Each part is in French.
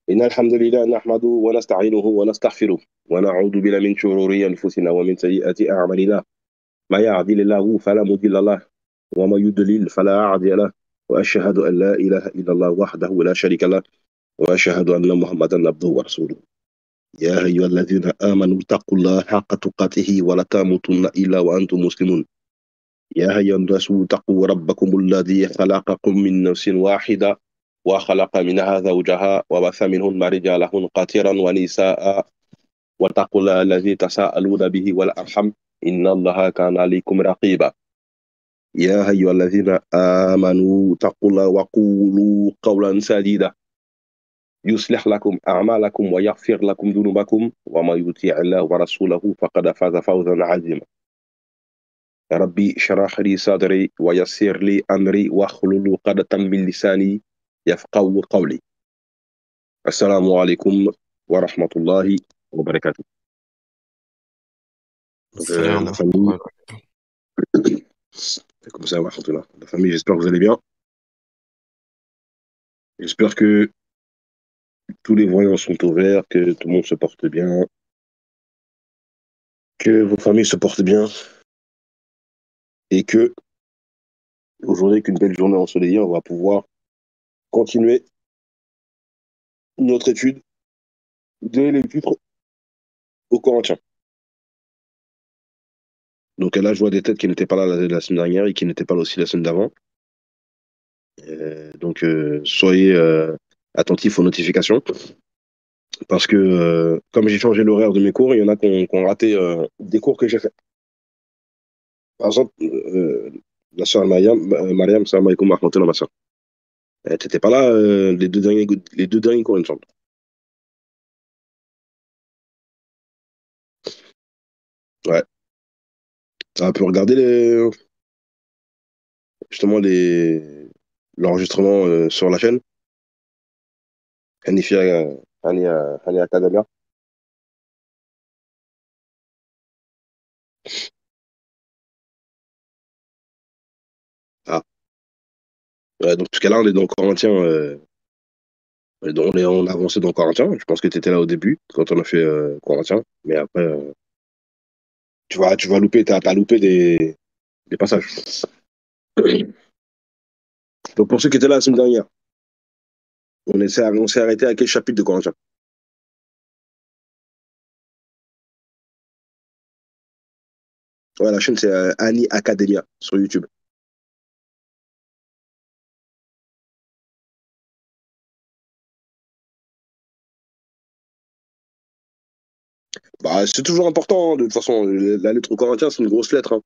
إن الحمد لله نحمده ونستعينه ونستغفره ونعوذ بالله من شرور أنفسنا ومن سيئات أعمالنا ما يهدي الله فلا مضل له وما يضلل فلا هادي له وأشهد أن لا إله إلا الله وحده لا شريك له وأشهد أن محمدا عبده ورسوله يا أيها الذين آمنوا اتقوا الله حق تقاته ولا تموتن إلا وأنتم مسلمون يا أيها الناس اتقوا ربكم الذي خلقكم من نفس واحدة وخلق منها زوجها وبث منهما رجالا كثيرا ونساء واتقوا الله الذي تساءلون به والأرحم إن الله كان عليكم رقيبا يا أيها الذين آمنوا اتقوا الله وقولوا قولا سديدا يصلح لكم أعمالكم ويغفر لكم ذنوبكم وما يطيع الله ورسوله فقد فاز فوزا عظيما ربي اشرح لي صدري ويسر لي أمري واحلل عقدة من لساني يفقهوا قولي السلام عليكم ورحمة الله وبركاته. Donc, Salam la wa famille, rahmatullah. comme ça, wa rahmatullah. La famille, j'espère que vous allez bien. J'espère que tous les voyants sont ouverts, que tout le monde se porte bien, que vos familles se portent bien et que aujourd'hui, qu'une belle journée ensoleillée, on va pouvoir continuer notre étude de l'épître aux Corinthiens. Donc là, je vois des têtes qui n'étaient pas là la semaine dernière et qui n'étaient pas là aussi la semaine d'avant. Donc, soyez attentifs aux notifications parce que comme j'ai changé l'horaire de mes cours, il y en a qui ont raté des cours que j'ai fait. Par exemple, la sœur Mariam, salam alaikum wa rahmatullah, ma sœur. T'étais pas là les deux derniers cours, il me semble. Ouais. Ça a pu regarder justement l'enregistrement sur la chaîne Hanifi Hani Academia. Ah. Ouais, donc, parce que là, on est dans Corinthien. On a avancé dans Corinthien. Je pense que tu étais là au début, quand on a fait Corinthien. Mais après, tu vas louper, t'as loupé des passages. Donc, pour ceux qui étaient là la semaine dernière, on s'est arrêté à quel chapitre de Corinthien? Ouais, la chaîne, c'est Annie Academia sur YouTube. Bah, c'est toujours important, hein. De toute façon, la lettre aux Corinthiens, c'est une grosse lettre, hein.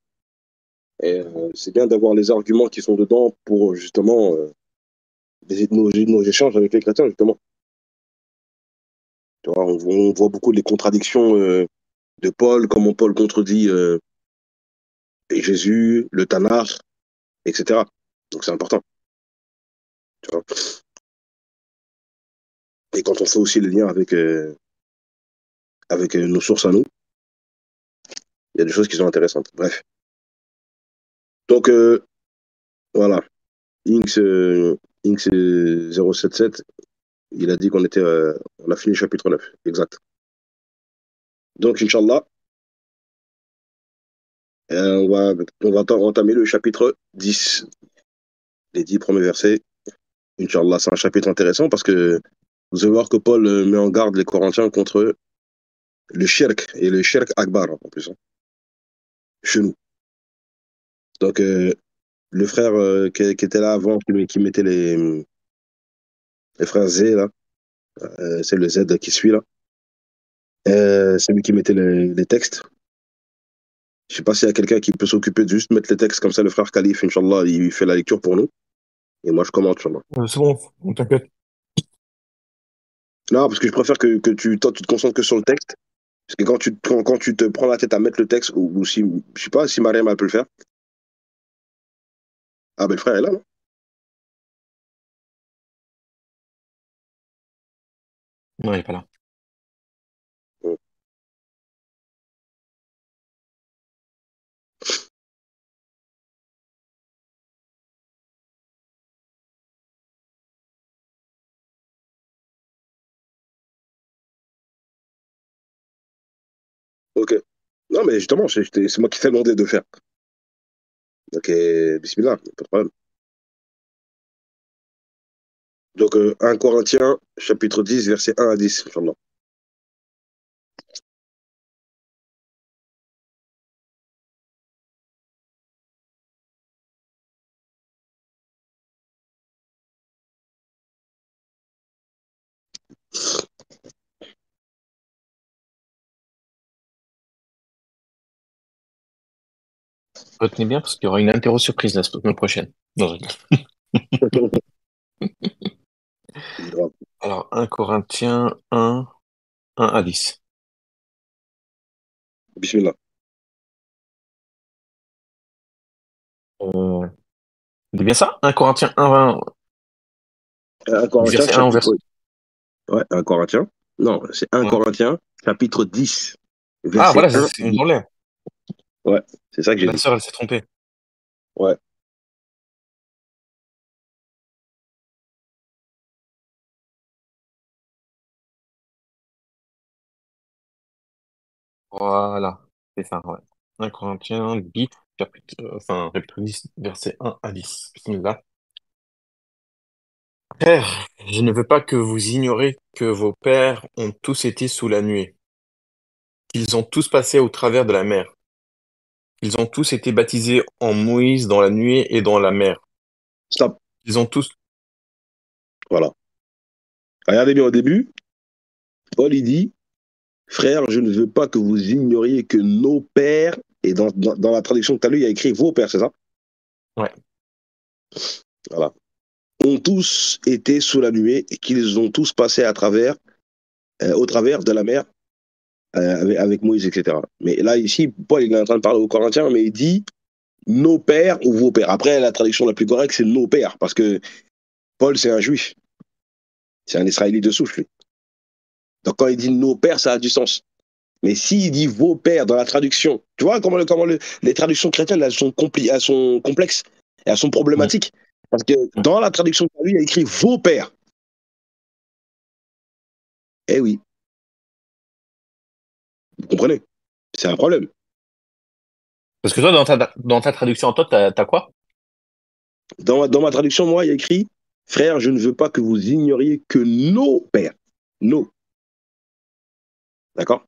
Et c'est bien d'avoir les arguments qui sont dedans pour justement nos échanges avec les chrétiens, justement. Tu vois, on voit beaucoup les contradictions de Paul, comment Paul contredit et Jésus, le Tanakh, etc. Donc c'est important. Tu vois. Et quand on fait aussi le lien avec nos sources à nous, il y a des choses qui sont intéressantes. Bref. Donc voilà, Inks, Inks 077, il a dit on a fini le chapitre 9. Exact. Donc, Inch'Allah, on va entamer le chapitre 10, les 10 premiers versets. Inch'Allah, c'est un chapitre intéressant parce que vous allez voir que Paul met en garde les Corinthiens contre le shirk et le shirk akbar en plus, hein, chez nous. Donc, le frère qui était là avant, qui mettait les frères Z, là, c'est le Z qui suit là, c'est lui qui mettait les textes. Je sais pas s'il y a quelqu'un qui peut s'occuper de juste mettre les textes comme ça, le frère Khalif, Inch'Allah, il fait la lecture pour nous. Et moi, je commente, Inch'Allah. C'est bon, on t'inquiète. Non, parce que je préfère que toi, tu te concentres que sur le texte. Parce que quand tu te prends la tête à mettre le texte, ou si, je sais pas, si Mariam, elle peut le faire. Ah, ben le frère est là, non? Non, il est pas là. Ok. Non, mais justement, c'est moi qui t'ai demandé de faire. Ok, bismillah, pas de problème. Donc, 1 Corinthiens, chapitre 10, verset 1 à 10, Inch'Allah. Retenez bien parce qu'il y aura une interro surprise la semaine prochaine. Non, je rigole. Grave. Alors, 1 Corinthiens 1 à 10. Bismillah. Euh, c'est bien ça? 1 Corinthiens 1, Un du Corinthiens, verset 1 au chapitre. verset. Ouais, 1 Corinthiens. Non, c'est 1 Ouais. Corinthiens, chapitre 10, Ah, verset voilà, un. c'est une problème. Ouais, c'est ça que j'ai La dit. sœur, elle s'est trompée. Ouais. Voilà, c'est ça, ouais. 1 Corinthiens 10, chapitre 10, verset 1 à 10. Bismillah. Frères, je ne veux pas que vous ignoriez que vos pères ont tous été sous la nuée, qu'ils ont tous passé au travers de la mer. Ils ont tous été baptisés en Moïse dans la nuée et dans la mer. Stop. Ils ont tous... Voilà. Regardez bien au début. Paul, il dit, frère, je ne veux pas que vous ignoriez que nos pères, et dans la traduction que tu as lue, il y a écrit vos pères, c'est ça? Ouais. Voilà. Ont tous été sous la nuée et qu'ils ont tous passé au travers de la mer avec Moïse, etc. Mais là, ici, Paul, il est en train de parler aux Corinthiens, mais il dit nos pères ou vos pères. Après, la traduction la plus correcte, c'est nos pères, parce que Paul, c'est un juif. C'est un Israélite de souche, lui. Donc, quand il dit nos pères, ça a du sens. Mais s'il dit vos pères dans la traduction, tu vois comment les traductions chrétiennes, elles sont complexes et elles sont Mm. problématiques. Parce que Ouais. dans la traduction de lui, il y a écrit vos pères. Eh oui, vous comprenez? C'est un problème. Parce que toi, dans ta traduction, toi, t'as quoi? Dans ma traduction, moi, il y a écrit frère, je ne veux pas que vous ignoriez que nos pères. Nos. D'accord?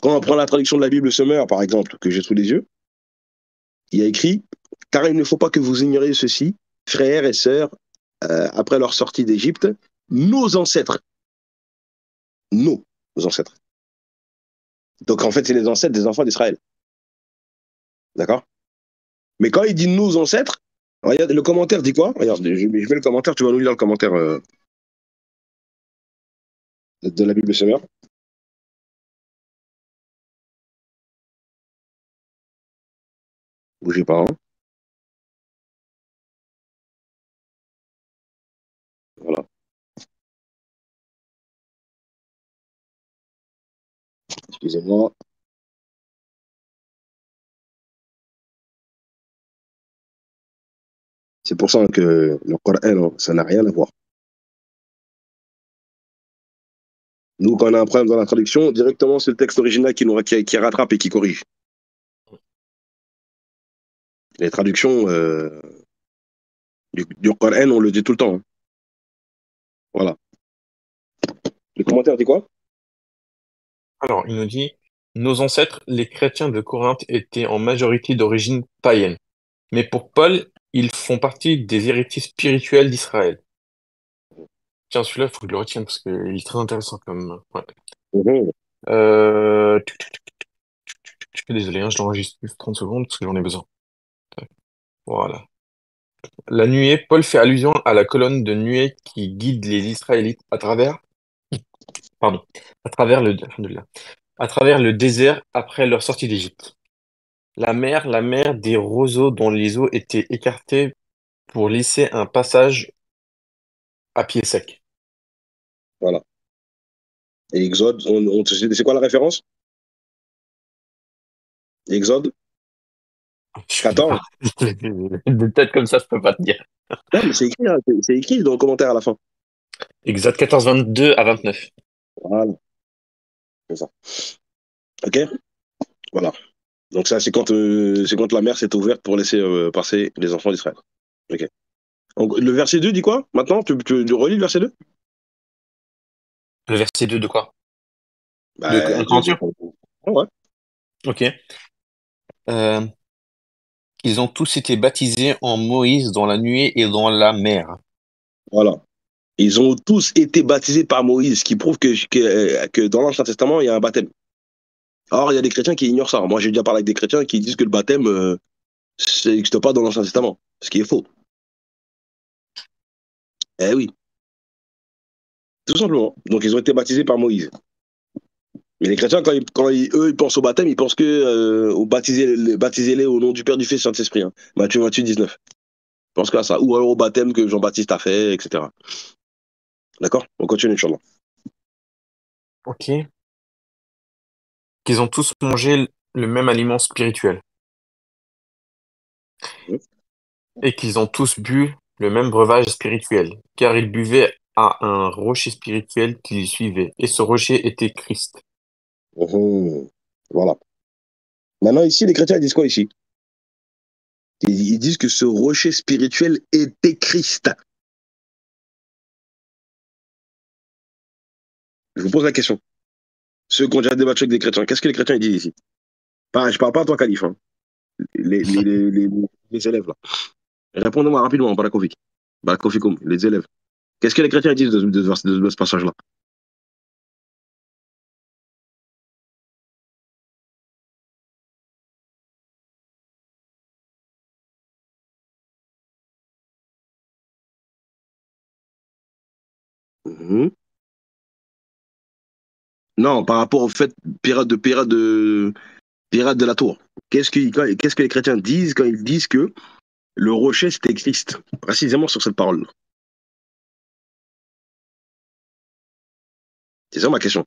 Quand on prend la traduction de la Bible Semeur, par exemple, que j'ai sous les yeux, il y a écrit car il ne faut pas que vous ignoriez ceci, frères et sœurs, après leur sortie d'Égypte, nos ancêtres. Nos ancêtres. Donc en fait, c'est les ancêtres des enfants d'Israël. D'accord? Mais quand il dit nos ancêtres, regarde, le commentaire dit quoi? Regarde, je mets le commentaire, tu vas nous lire le commentaire de la Bible Semeur. Bougez pas, hein. Voilà. Excusez-moi. C'est pour ça que le Coran, ça n'a rien à voir. Nous, quand on a un problème dans la traduction, directement, c'est le texte original qui rattrape et qui corrige. Les traductions du Coran, on le dit tout le temps, hein. Voilà. Le commentaire dit quoi? Alors, il nous dit, nos ancêtres, les chrétiens de Corinthe, étaient en majorité d'origine païenne. Mais pour Paul, ils font partie des héritiers spirituels d'Israël. Tiens, celui-là, il faut que je le retienne parce qu'il est très intéressant comme... Ouais. Mhm. Euh... Je suis désolé, hein, je l'enregistre juste 30 secondes parce que j'en ai besoin. Voilà. La nuée, Paul fait allusion à la colonne de nuée qui guide les Israélites pardon, alhamdoulilah, à travers le désert après leur sortie d'Égypte. La mer des roseaux dont les eaux étaient écartées pour laisser un passage à pied sec. Voilà. Et Exode, c'est quoi la référence? Exode Je connais 14? pas. De tête comme ça, je peux pas te dire. Non, mais c'est écrit, hein, c'est écrit dans le commentaire à la fin. Exode 14, 22 à 29. Voilà, c'est ça. OK? Voilà. Donc ça, c'est quand la mer s'est ouverte pour laisser passer les enfants d'Israël. Ok. Donc, le verset 2 dit quoi? Maintenant, tu relis le verset 2. Le verset 2 de quoi? De Bah, un Corinthiens? Ah ouais. Ok. Euh, Ils ont tous été baptisés en Moïse dans la nuée et dans la mer. Voilà. Ils ont tous été baptisés par Moïse, ce qui prouve que dans l'Ancien Testament, il y a un baptême. Or, il y a des chrétiens qui ignorent ça. Moi, j'ai déjà parlé avec des chrétiens qui disent que le baptême, ça n'existe pas dans l'Ancien Testament, ce qui est faux. Eh oui, tout simplement. Donc, ils ont été baptisés par Moïse. Mais les chrétiens, eux, ils pensent au baptême, ils pensent que au baptisez-les au nom du Père, du Fils et du Saint-Esprit. Hein. Matthieu 28, 19. Ils pensent qu'à ça. Ou alors au baptême que Jean-Baptiste a fait, etc. D'accord? On continue, Inch'Allah. Ok. Qu'ils ont tous mangé le même aliment spirituel et qu'ils ont tous bu le même breuvage spirituel, car ils buvaient à un rocher spirituel qui les suivait, et ce rocher était Christ. Mhm. Voilà. Maintenant, ici, les chrétiens ils disent quoi ici? Ils disent que ce rocher spirituel était Christ. Je vous pose la question. Ceux qui ont déjà débattu avec des chrétiens, qu'est-ce que les chrétiens ils disent ici? Je parle pas à toi, Khalif. Hein. Les, les, les, les, les élèves, là. Répondez-moi rapidement, Barakovic. Barakovikoum, les élèves. Qu'est-ce que les chrétiens disent de ce passage-là? Mhm. Non, par rapport au fait, pirate de la tour. Qu'est-ce que les chrétiens disent quand ils disent que le rocher, c'était Christ? Précisément sur cette parole. C'est ça ma question.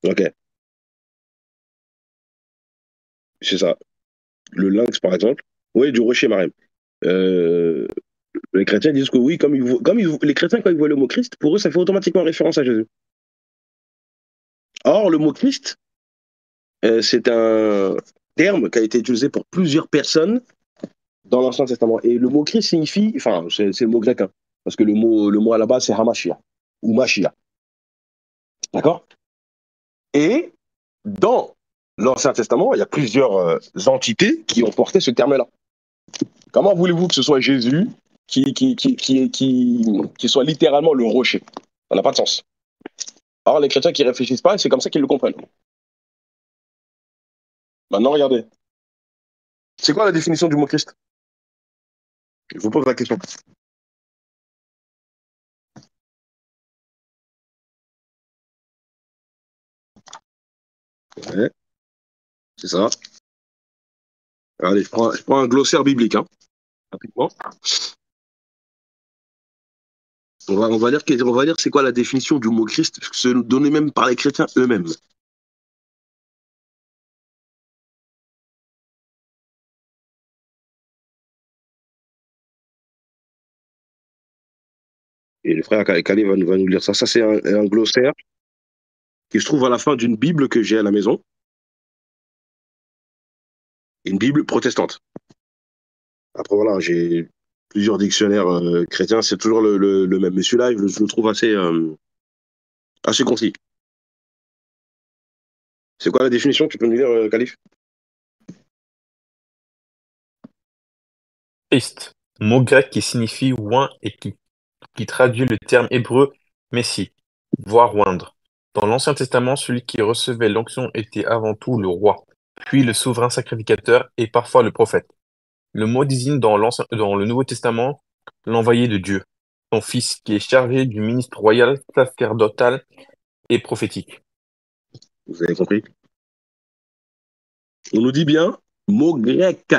Ok, c'est ça. Le lynx, par exemple. Oui, du rocher marème. Euh, les chrétiens disent que oui, les chrétiens, quand ils voient le mot Christ, pour eux, ça fait automatiquement référence à Jésus. Or, le mot Christ, c'est un terme qui a été utilisé pour plusieurs personnes dans l'Ancien Testament. Et le mot Christ signifie, enfin, c'est le mot grec, hein, parce que le mot à la base, c'est Hamashia, ou Mashia. D'accord? Et dans l'Ancien Testament, il y a plusieurs entités qui ont porté ce terme-là. Comment voulez-vous que ce soit Jésus qui soit littéralement le rocher? Ça n'a pas de sens. Or, les chrétiens qui réfléchissent pas, c'est comme ça qu'ils le comprennent. Maintenant, regardez. C'est quoi la définition du mot Christ? Je vous pose la question. Ouais, c'est ça. Allez, je prends un glossaire biblique, hein, rapidement. On va lire c'est quoi la définition du mot Christ, donnée même par les chrétiens eux-mêmes. Et le frère Kali va nous lire ça. Ça, c'est un glossaire qui se trouve à la fin d'une Bible que j'ai à la maison, une Bible protestante. Après, voilà, j'ai plusieurs dictionnaires chrétiens, c'est toujours le même. Mais celui-là, je le trouve assez concis. C'est quoi la définition? Tu peux nous dire, Khalif? Christ, mot grec qui signifie oint et qui traduit le terme hébreu Messie, voire oindre. Dans l'Ancien Testament, celui qui recevait l'onction était avant tout le roi, puis le souverain sacrificateur et parfois le prophète. Le mot désigne dans le Nouveau Testament l'envoyé de Dieu, son fils qui est chargé du ministre royal, sacerdotal et prophétique. Vous avez compris? On nous dit bien mot grec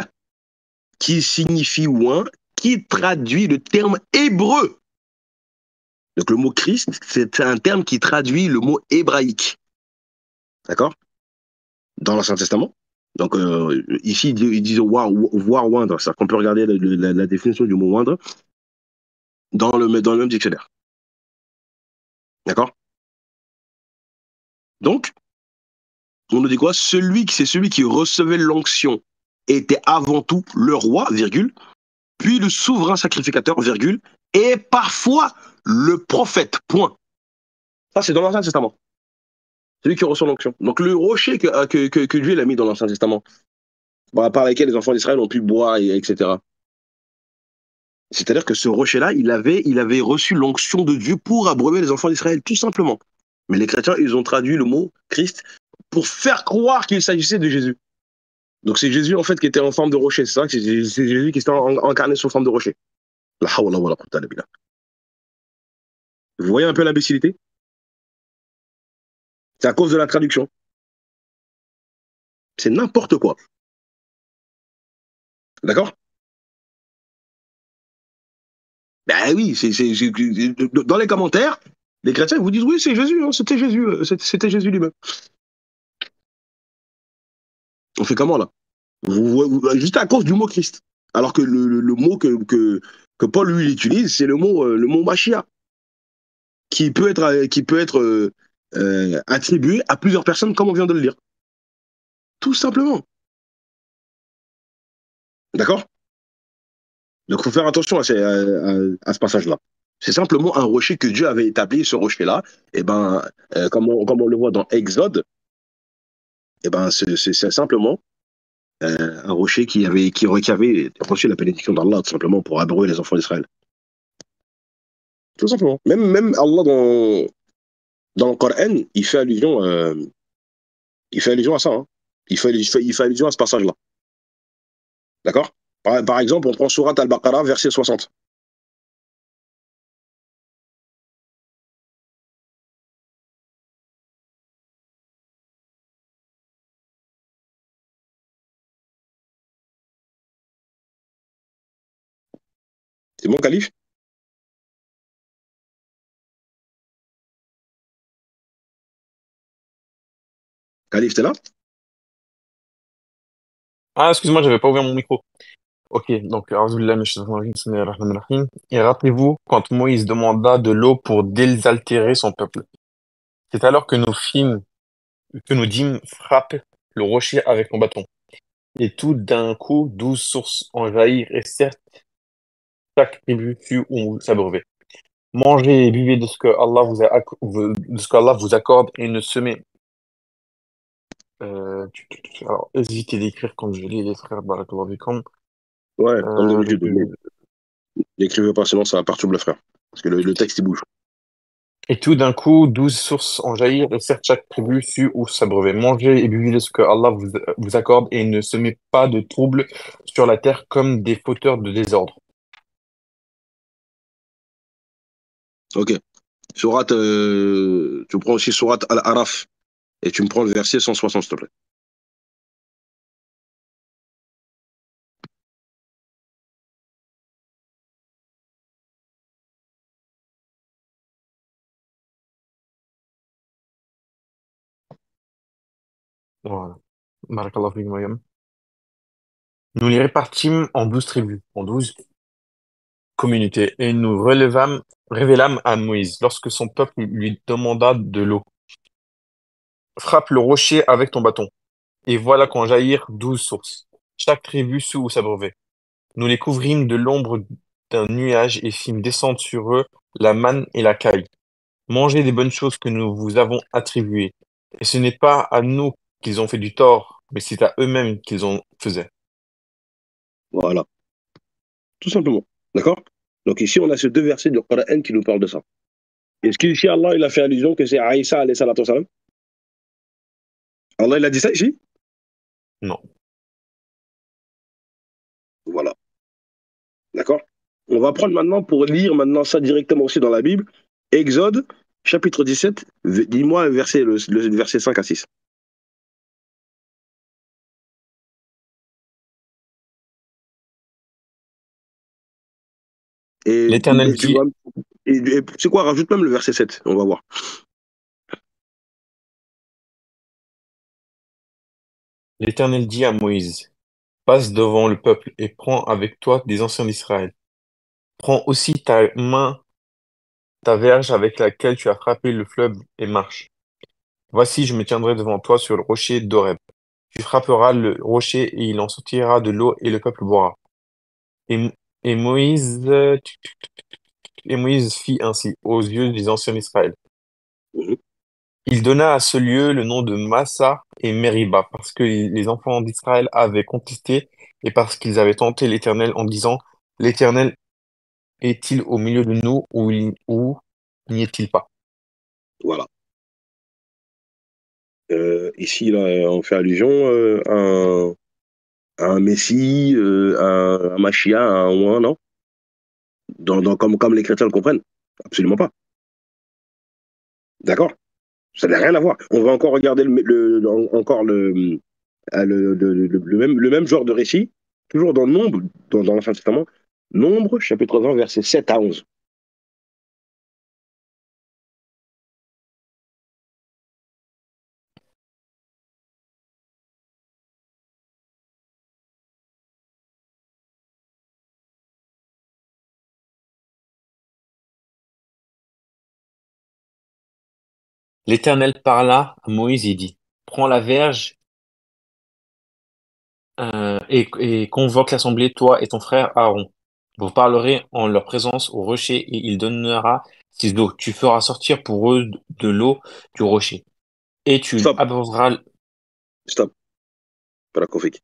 qui signifie oint, qui traduit le terme hébreu. Donc le mot Christ, c'est un terme qui traduit le mot hébraïque. D'accord? Dans l'Ancien Testament. Donc, ici, ils disent voir oindre. Ça, qu'on peut regarder la définition du mot oindre dans le même dictionnaire. D'accord? Donc, on nous dit quoi? C'est celui qui recevait l'onction était avant tout le roi, virgule, puis le souverain sacrificateur, virgule, et parfois le prophète, point. Ça, c'est dans l'Ancien Testament. Celui qui reçoit l'onction. Donc, le rocher que Dieu l'a mis dans l'Ancien Testament, par lequel les enfants d'Israël ont pu boire, etc. C'est-à-dire que ce rocher-là, il avait reçu l'onction de Dieu pour abreuver les enfants d'Israël, tout simplement. Mais les chrétiens, ils ont traduit le mot Christ pour faire croire qu'il s'agissait de Jésus. Donc c'est Jésus, en fait, qui était en forme de rocher, c'est ça? C'est Jésus qui s'était incarné sous forme de rocher. La hawla wa la quwwata illa billah. Vous voyez un peu l'imbécilité? C'est à cause de la traduction. C'est n'importe quoi. D'accord? Ben oui, dans les commentaires, les chrétiens vous disent oui, c'est Jésus, hein, c'était Jésus lui-même. On fait comment là? Juste à cause du mot Christ. Alors que le mot que Paul lui utilise, c'est le mot Machia, qui peut être attribué à plusieurs personnes, comme on vient de le dire. Tout simplement. D'accord? Donc il faut faire attention à ce passage-là. C'est simplement un rocher que Dieu avait établi, ce rocher-là, et ben, comme on le voit dans Exode, et ben, c'est simplement un rocher qui avait reçu la bénédiction d'Allah, tout simplement, pour abreuver les enfants d'Israël. Tout simplement. Même Allah, dans le Coran, il fait allusion à ça. Hein. Il fait allusion à ce passage-là. D'accord? Par exemple, on prend Surat Al-Baqarah, verset 60. C'est bon, Khalif? Khalif, t'es là? Ah, excuse-moi, j'avais pas ouvert mon micro. Ok, donc, A'udhu billahi minash shaitanir rajim, bismillahir rahmanir rahim. Et rappelez-vous, quand Moïse demanda de l'eau pour désaltérer son peuple, c'est alors que nous dîmes, frappe le rocher avec ton bâton. Et tout d'un coup, 12 sources en jaillirent, et certes, chaque tribu fut où s'abreuver. Mangez et buvez de ce que de ce qu'Allah vous accorde et ne semez. Alors, hésitez d'écrire comme je lis les frères Barakallahu fikum. Ouais, comme Euh, d'habitude. N'écrivez pas, sinon ça perturbe le frère. Parce que le texte, il bouge. Et tout d'un coup, 12 sources en jaillirent, et certes, chaque tribu sut où s'abreuver. Mangez et buvez de ce que Allah vous accorde, et ne semez pas de troubles sur la terre comme des fauteurs de désordre. Ok. Tu prends aussi Surat Al-Araf. Et tu me prends le verset 160, s'il te plaît. Voilà. Barakallahu fikum, Mariam. Nous les répartîmes en 12 tribus, en 12 communautés, et nous révélâmes à Moïse, lorsque son peuple lui demanda de l'eau. Frappe le rocher avec ton bâton. Et voilà qu'en jaillirent 12 sources. Chaque tribu sut où s'abreuver. Nous les couvrîmes de l'ombre d'un nuage et fîmes descendre sur eux la manne et la caille. Mangez des bonnes choses que nous vous avons attribuées. Et ce n'est pas à nous qu'ils ont fait du tort, mais c'est à eux-mêmes qu'ils en faisaient. Voilà. Tout simplement. D'accord? Donc ici, on a ces deux versets du Coran qui nous parlent de ça. Est-ce qu'ici, Allah, il a fait allusion que c'est Aïssa, alayhi salatu wassalam? Allah, il a dit ça ici? Non. Voilà. D'accord? On va prendre maintenant pour lire maintenant ça directement aussi dans la Bible. Exode, chapitre 17, dis-moi le verset 5 à 6. L'Éternel Tu dit, vois, c'est quoi, rajoute même le verset 7, on va voir. L'Éternel dit à Moïse, passe devant le peuple et prends avec toi des anciens d'Israël. Prends aussi ta main, ta verge avec laquelle tu as frappé le fleuve et marche. Voici, je me tiendrai devant toi sur le rocher d'Oreb. Tu frapperas le rocher et il en sortira de l'eau et le peuple boira. Et, et Moïse, et Moïse fit ainsi aux yeux des anciens d'Israël. Mhm. Il donna à ce lieu le nom de Massa et Meriba, parce que les enfants d'Israël avaient contesté et parce qu'ils avaient tenté l'Éternel en disant, l'Éternel est-il au milieu de nous ou n'y est-il pas? Voilà. Ici, là, on fait allusion à un Messie, à un Machia, à un Ouin, non? Comme les chrétiens le comprennent. Absolument pas. D'accord? Ça n'a rien à voir. On va encore regarder encore le même genre de récit, toujours dans Nombre, dans l'Ancien Testament. Nombre, chapitre 20, versets 7 à 11. L'Éternel parla à Moïse et dit, prends la verge et convoque l'assemblée, toi et ton frère Aaron. Vous parlerez en leur présence au rocher et il donnera ses eaux. Tu feras sortir pour eux de l'eau du rocher. Et tu Stop, abreuveras... stop. Pas la config.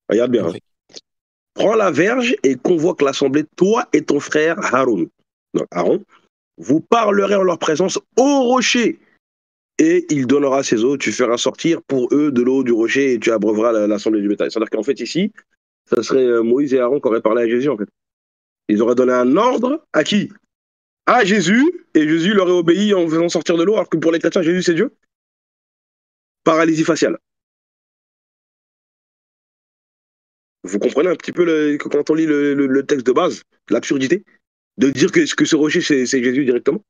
Regarde bien, hein. Ok. Prends la verge et convoque l'assemblée, toi et ton frère Haroun. Donc, Aaron, vous parlerez en leur présence au rocher et il donnera ses eaux. Tu feras sortir pour eux de l'eau du rocher et tu abreuveras l'assemblée du bétail. C'est-à-dire qu'en fait, ici, ça serait Moïse et Aaron qui auraient parlé à Jésus, en fait. Ils auraient donné un ordre à qui? À Jésus, et Jésus leur aurait obéi en faisant sortir de l'eau, alors que pour les chrétiens, Jésus, c'est Dieu. Paralysie faciale. Vous comprenez un petit peu quand on lit le texte de base, l'absurdité de dire que ce rocher, c'est Jésus directement.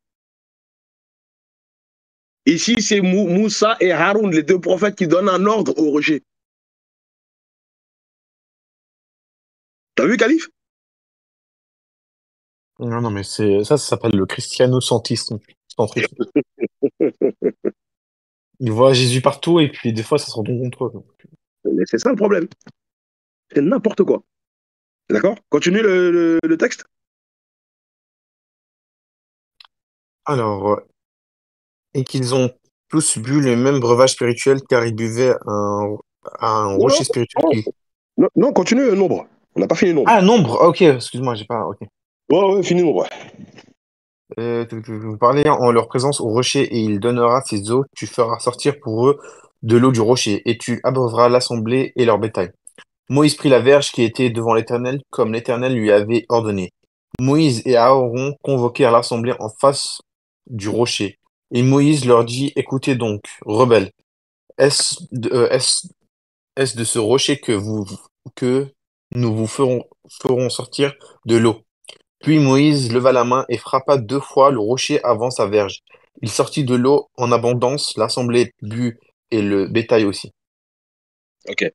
Ici, c'est Moussa et Haroun, les deux prophètes, qui donnent un ordre au rocher. T'as vu, Calife? Non, non, mais ça s'appelle le christiano-centrisme. Centrisme. Ils voient Jésus partout et puis des fois, ça se retourne contre eux. Mais c'est ça le problème. C'est n'importe quoi. D'accord? Continue le texte. Alors, et qu'ils ont tous bu le même breuvage spirituel car ils buvaient à un Non, non, rocher spirituel non, qui... non, non, continue nombre. On n'a pas fini nombre. Ah, nombre! Ah, ok, excuse-moi, j'ai pas... Ok. Ouais, ouais, fini nombre. Vous parlez en leur présence au rocher et il donnera ses eaux. Tu feras sortir pour eux de l'eau du rocher et tu abreuveras l'assemblée et leur bétail. Moïse prit la verge qui était devant l'Éternel comme l'Éternel lui avait ordonné. Moïse et Aaron convoquèrent l'assemblée en face du rocher. Et Moïse leur dit, écoutez donc, rebelles, est-ce de ce rocher que nous vous ferons sortir de l'eau? Puis Moïse leva la main et frappa 2 fois le rocher avant sa verge. Il sortit de l'eau en abondance, l'assemblée but et le bétail aussi. Ok.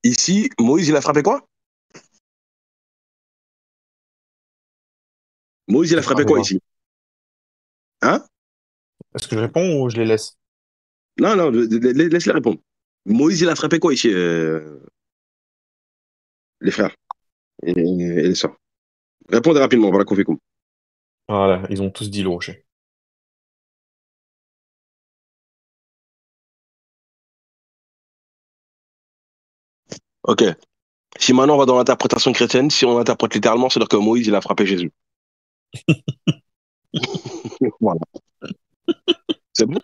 Ici, Moïse, il a frappé quoi? Moïse, il a Il frappé frappait quoi quoi? ici? Hein? Est-ce que je réponds ou je les laisse? Non, non, laisse-les répondre. Moïse, il a frappé quoi ici, les frères et les sœurs? Répondez rapidement, voilà qu'on fait comme. Voilà, ils ont tous dit le rocher. Ok. Si maintenant on va dans l'interprétation chrétienne, si on interprète littéralement, c'est-à-dire que Moïse, il a frappé Jésus. Voilà. C'est bon?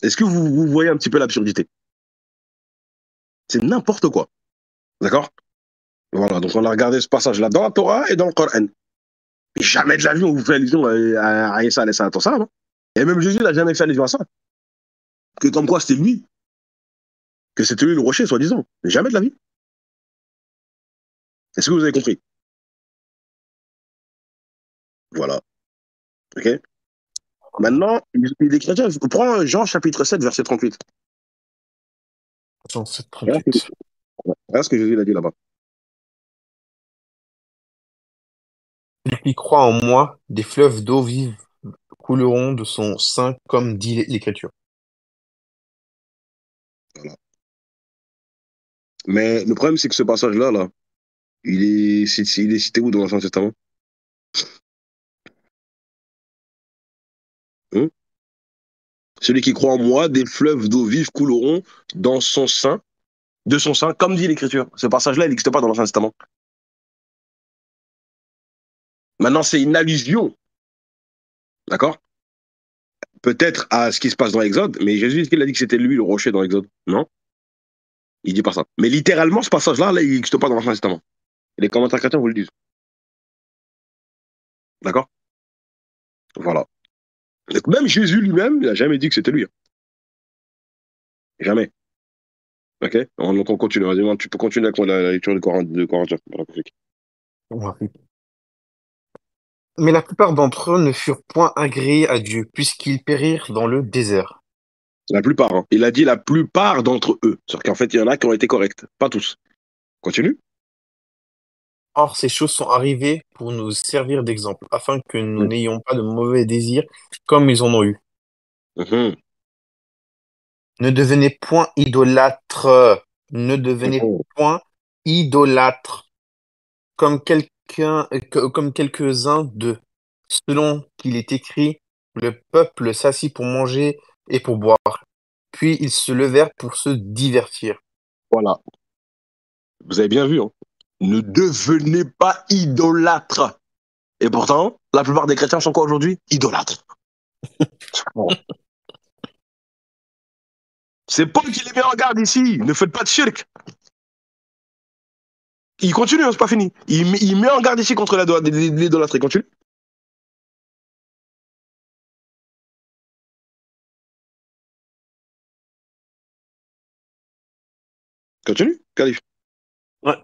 Est-ce que vous voyez un petit peu l'absurdité? C'est n'importe quoi. D'accord? Voilà, donc on a regardé ce passage-là dans la Torah et dans le Coran. Jamais de la vie on vous fait allusion à Issa alayhi salatu wassalam, hein. Et même Jésus n'a jamais fait allusion à ça. Que comme quoi c'était lui, que c'était lui le rocher, soi-disant. Jamais de la vie. Est-ce que vous avez compris? Voilà. OK? Maintenant, les chrétiens, prends Jean chapitre 7, verset 38. 67, Regarde 38. regarde ce que Jésus il a dit là-bas. Celui qui croit en moi, des fleuves d'eau vive couleront de son sein, comme dit l'Écriture. Voilà. Mais le problème, c'est que ce passage-là, là, il est cité où dans l'Ancien Testament? Hein. Celui qui croit en moi, des fleuves d'eau vive couleront dans son sein, de son sein, comme dit l'Écriture. Ce passage-là, il n'existe pas dans l'Ancien Testament. Maintenant, c'est une allusion, d'accord? Peut-être à ce qui se passe dans l'Exode, mais Jésus, est-ce qu'il a dit que c'était lui le rocher dans l'Exode? Non, il dit pas ça. Mais littéralement, ce passage-là, là, il n'existe pas dans l'Ancien Testament. Et les commentaires chrétiens vous le disent. D'accord? Voilà. Donc, même Jésus lui-même, il n'a jamais dit que c'était lui. Hein. Jamais. Ok? Donc on continue. Vas-y, tu peux continuer avec la lecture du Coran, de Corinthiens. Voilà, compliqué. Ouais. Mais la plupart d'entre eux ne furent point agréés à Dieu, puisqu'ils périrent dans le désert. La plupart. Hein. Il a dit la plupart d'entre eux. C'est-à-dire qu'en fait, il y en a qui ont été corrects. Pas tous. Continue. Or, ces choses sont arrivées pour nous servir d'exemple, afin que nous Mhm. n'ayons pas de mauvais désirs comme ils en ont eu. Mhm. Ne devenez point idolâtres. Ne devenez Mhm. point idolâtres, comme quelques-uns d'eux. Selon qu'il est écrit, le peuple s'assit pour manger et pour boire. Puis ils se levèrent pour se divertir. Voilà. Vous avez bien vu. Hein. Ne devenez pas idolâtres. Et pourtant, la plupart des chrétiens sont quoi aujourd'hui? Idolâtres. Bon. C'est Paul qui les met en garde ici. Ne faites pas de shirk. Il continue, hein, c'est pas fini. Il met en garde ici contre l'idolâtrie. Continue. Continue, Khalif. Ouais.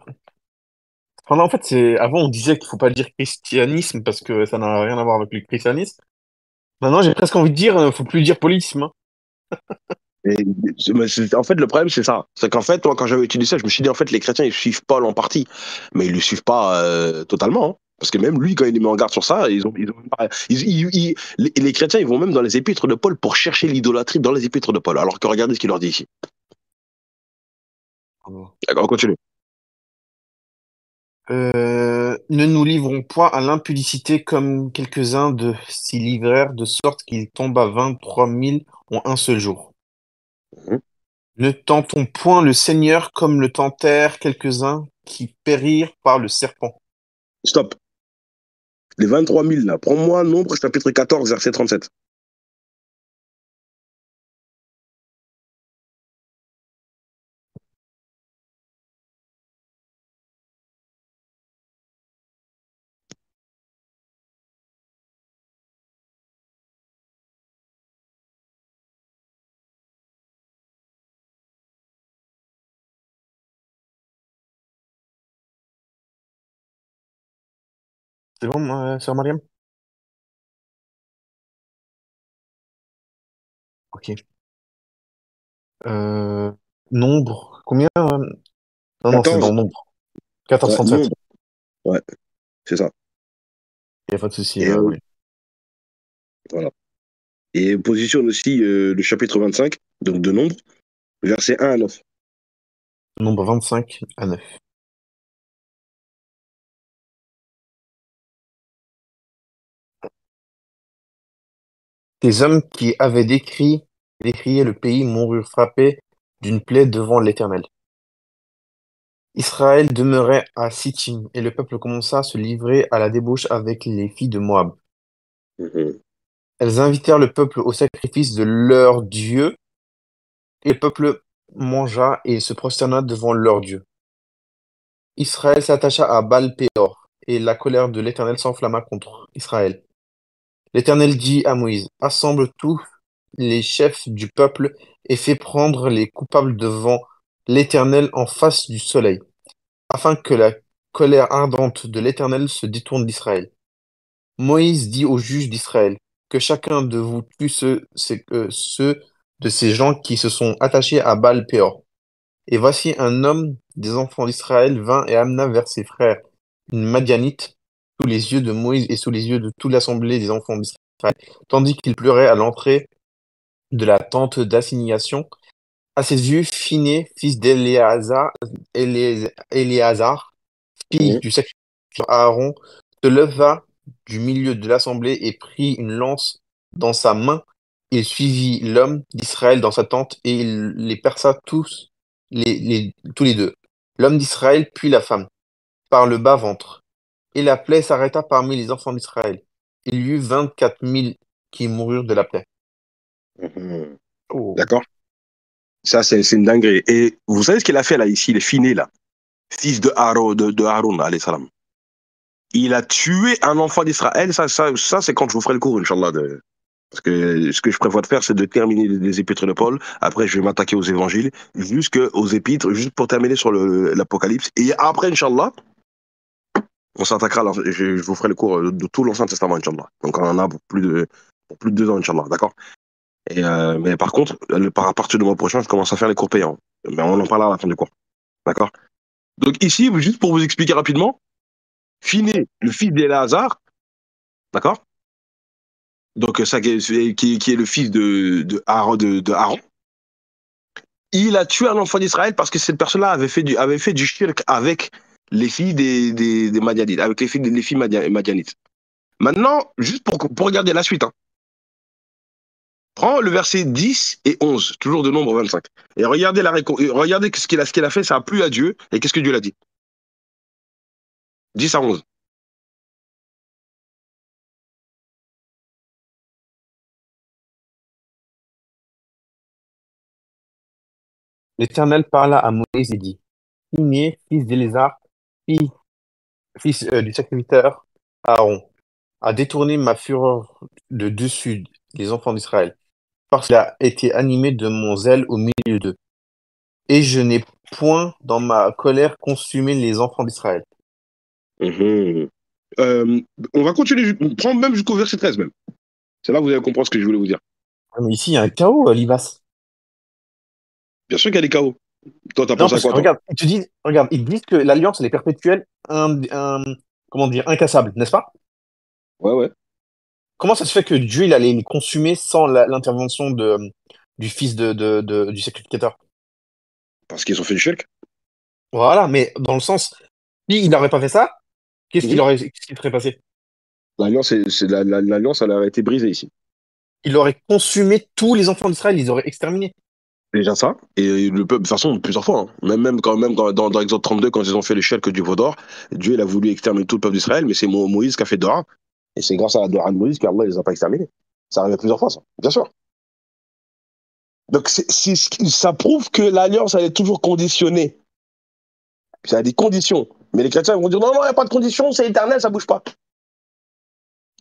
Enfin, en fait, avant on disait qu'il faut pas dire christianisme parce que ça n'a rien à voir avec le christianisme. Maintenant, j'ai presque envie de dire, faut plus dire politisme, hein. Et en fait, le problème, c'est ça. C'est qu'en fait, moi, quand j'avais étudié ça, je me suis dit, en fait, les chrétiens, ils suivent Paul en partie, mais ils ne le suivent pas totalement. Hein. Parce que même lui, quand il les met en garde sur ça, ils ont même pas- les chrétiens, ils vont même dans les épîtres de Paul pour chercher l'idolâtrie dans les épîtres de Paul. Alors que regardez ce qu'il leur dit ici. D'accord, on continue. Ne nous livrons point à l'impudicité comme quelques-uns de s'y livrèrent, de sorte qu'il tomba 23 000 en un seul jour. Mhm. Ne tentons point le Seigneur comme le tentèrent quelques-uns qui périrent par le serpent. Stop. Les 23 000 là. Prends-moi Nombre, chapitre 14, verset 37. C'est bon, sœur Mariam? Ok. Euh, Nombre, combien? Non, non, c'est dans 14. nombre. 14, Ouais, 37. Nombre. Ouais, c'est ça. Il n'y a pas de souci, Et oui. voilà. Et positionne aussi le chapitre 25, donc de Nombre, verset 1 à 9. Nombre 25 à 9. Des hommes qui avaient décrié le pays moururent frappés d'une plaie devant l'Éternel. Israël demeurait à Sittim, et le peuple commença à se livrer à la débauche avec les filles de Moab. Mhm. Elles invitèrent le peuple au sacrifice de leur Dieu, et le peuple mangea et se prosterna devant leur Dieu. Israël s'attacha à Baal-Péor, et la colère de l'Éternel s'enflamma contre Israël. L'Éternel dit à Moïse, Assemble tous les chefs du peuple et fais prendre les coupables devant l'Éternel en face du soleil, afin que la colère ardente de l'Éternel se détourne d'Israël. Moïse dit aux juges d'Israël, que chacun de vous tue ceux de ces gens qui se sont attachés à Baal-Péor. Et voici un homme des enfants d'Israël vint et amena vers ses frères une Madianite sous les yeux de Moïse et sous les yeux de toute l'assemblée des enfants d'Israël, tandis qu'il pleurait à l'entrée de la tente d'assignation. À ses yeux, Phiné, fils Éléazar, fils Mhm. du sacrificateur Aaron, se leva du milieu de l'assemblée et prit une lance dans sa main. Il suivit l'homme d'Israël dans sa tente et il les perça tous les deux, l'homme d'Israël puis la femme, par le bas-ventre. Et la plaie s'arrêta parmi les enfants d'Israël. Il y eut 24 000 qui moururent de la plaie. Mhm. Oh. D'accord? Ça, c'est une dinguerie. Et vous savez ce qu'il a fait là, ici, il est finé là, fils de Aaron, alayhi salam. Il a tué un enfant d'Israël. Ça c'est quand je vous ferai le cours, Inch'Allah. Parce que ce que je prévois de faire, c'est de terminer les épîtres de Paul. Après, je vais m'attaquer aux évangiles, jusqu'aux épîtres, juste pour terminer sur l'Apocalypse. Et après, Inch'Allah, on s'attaquera, je vous ferai le cours de tout l'Ancien Testament, Inch'Allah. Donc, on en a pour plus de 2 ans, Inch'Allah. D'accord? Mais par contre, à partir du mois prochain, je commence à faire les cours payants. Mais on en parlera à la fin du cours. D'accord? Donc, ici, juste pour vous expliquer rapidement, Phiné, le fils d'Éléazar, d'accord? Donc, ça qui est le fils de Aaron, il a tué un enfant d'Israël parce que cette personne-là avait fait du shirk avec les filles des Madianites, avec les filles Madianites. Maintenant, juste pour regarder la suite, hein, prends le verset 10 et 11, toujours de Nombre 25, et regardez ce qu'il a fait, ça a plu à Dieu, et qu'est-ce que Dieu l'a dit? 10 à 11. L'Éternel parla à Moïse et dit, Phiné, fils d'Éléazar, fils, fils du sacrificateur Aaron, a détourné ma fureur de dessus les enfants d'Israël, parce qu'il a été animé de mon zèle au milieu d'eux. Et je n'ai point dans ma colère consumé les enfants d'Israël. Mhm. Euh, on va continuer, prends même jusqu'au verset 13 même. C'est là que vous allez comprendre ce que je voulais vous dire. Ah, mais ici, il y a un chaos, Livas. Bien sûr qu'il y a des chaos. Toi, t'as Non, pensé à parce quoi, que toi? regarde, ils disent que l'alliance, elle est perpétuelle, comment dire, incassable, n'est-ce pas? Ouais, ouais. Comment ça se fait que Dieu, il allait les consumer sans l'intervention du fils du sacrificateur? Parce qu'ils ont fait du shirk. Voilà, mais dans le sens, si il n'aurait pas fait ça, qu'est-ce qui serait passé? L'alliance, l'alliance, elle a été brisée ici. Il aurait consumé tous les enfants d'Israël, ils auraient exterminé. Déjà ça, et le peuple, de toute façon, plusieurs fois, hein. Même quand, dans Exode 32, quand ils ont fait le shirk du veau d'or, Dieu il a voulu exterminer tout le peuple d'Israël, mais c'est Moïse qui a fait Dora, et c'est grâce à la Dora de Moïse qu'Allah les a pas exterminés. Ça arrive plusieurs fois, ça, bien sûr. Donc ça prouve que l'alliance, elle est toujours conditionnée. Ça a des conditions. Mais les chrétiens vont dire non, non, il n'y a pas de conditions, c'est éternel, ça bouge pas.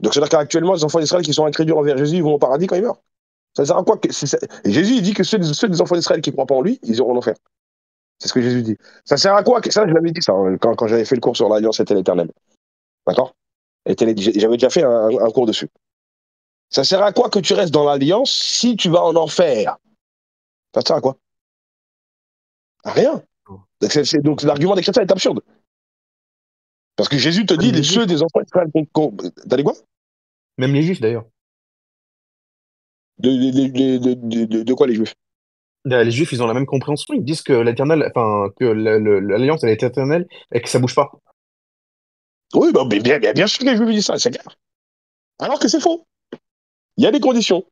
Donc c'est-à-dire qu'actuellement, les enfants d'Israël qui sont incrédules envers Jésus, ils vont au paradis quand ils meurent. Ça sert à quoi Et Jésus, il dit que ceux des enfants d'Israël qui ne croient pas en lui, ils iront en enfer. C'est ce que Jésus dit. Ça sert à quoi ça, je l'avais dit ça, hein, quand j'avais fait le cours sur l'alliance était l'éternel. D'accord? J'avais déjà fait un cours dessus. Ça sert à quoi que tu restes dans l'alliance si tu vas en enfer? Ça sert à quoi? À rien. Donc l'argument des chrétiens est absurde. Parce que Jésus te dit, Même les ceux juifs, des enfants d'Israël. T'as dit quoi? même les juifs d'ailleurs. De quoi les juifs? Les juifs, ils ont la même compréhension. Ils disent que l'éternel, enfin, que l'alliance, elle est éternelle et que ça bouge pas. Oui, bah, bien sûr que les juifs disent ça, c'est clair. Alors que c'est faux. Il y a des conditions.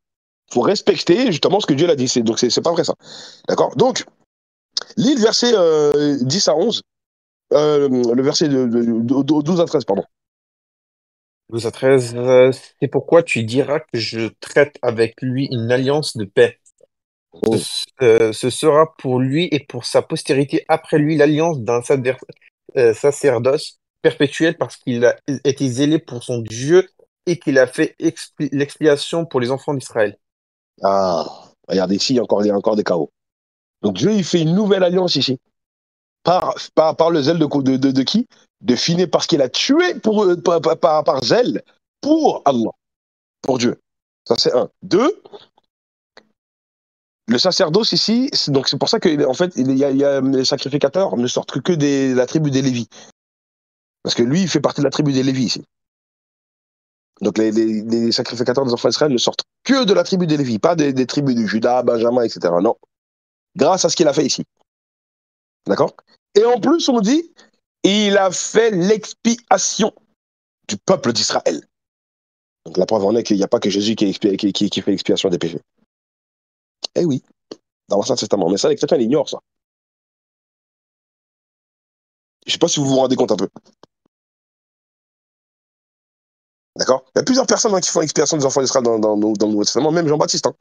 Il faut respecter justement ce que Dieu l'a dit. Donc c'est pas vrai ça. D'accord? Donc, lis le verset 10 à 11. Le verset 12 à 13, pardon. 12 à 13, c'est pourquoi tu diras que je traite avec lui une alliance de paix. Oh. Ce sera pour lui et pour sa postérité après lui l'alliance d'un sacerdoce perpétuel parce qu'il a été zélé pour son Dieu et qu'il a fait l'expiation pour les enfants d'Israël. Ah, regardez ici, il y a encore des chaos. Donc Dieu, il fait une nouvelle alliance ici. Par le zèle de qui? De Phiné, parce qu'il a tué par zèle pour Allah, pour Dieu. Ça, c'est un. Deux, Le sacerdoce ici, donc c'est pour ça que en fait, les sacrificateurs ne sortent que de la tribu des Lévis. Parce que lui, il fait partie de la tribu des Lévis ici. Donc les sacrificateurs des enfants d'Israël ne sortent que de la tribu des Lévis, pas des tribus de Juda, Benjamin, etc. Non. Grâce à ce qu'il a fait ici. D'accord? Et en plus, on nous dit, il a fait l'expiation du peuple d'Israël. Donc la preuve en est qu'il n'y a pas que Jésus qui fait l'expiation des péchés. Eh oui, dans l'Ancien Testament. Mais ça, les chrétiens l'ignorent, ça. Je ne sais pas si vous vous rendez compte un peu. D'accord? Il y a plusieurs personnes qui font l'expiation des enfants d'Israël dans le Nouveau Testament, même Jean-Baptiste. Hein.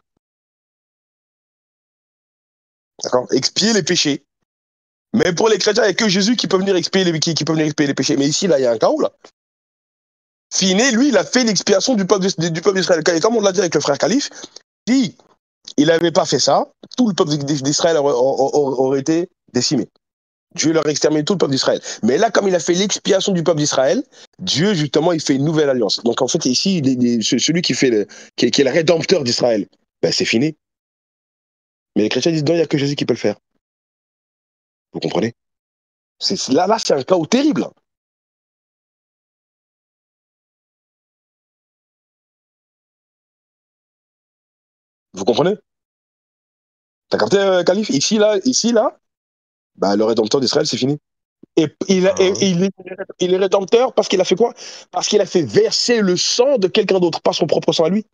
D'accord? Expier les péchés. Mais pour les chrétiens, il n'y a que Jésus qui peut venir expier les péchés. Mais ici, là, il y a un chaos, là. Finé, lui, il a fait l'expiation du peuple d'Israël. Et comme on l'a dit avec le frère Khalif, si il n'avait pas fait ça, tout le peuple d'Israël aurait été décimé. Dieu leur a exterminé tout le peuple d'Israël. Mais là, comme il a fait l'expiation du peuple d'Israël, Dieu, justement, il fait une nouvelle alliance. Donc, en fait, ici, celui qui est le rédempteur d'Israël, ben, c'est fini. Mais les chrétiens disent non, il n'y a que Jésus qui peut le faire. Vous comprenez? Là, c'est un chaos terrible. Vous comprenez? T'as capté, Khalif? Ici, là, bah, le rédempteur d'Israël, c'est fini. Et il est rédempteur parce qu'il a fait quoi? Parce qu'il a fait verser le sang de quelqu'un d'autre, pas son propre sang à lui.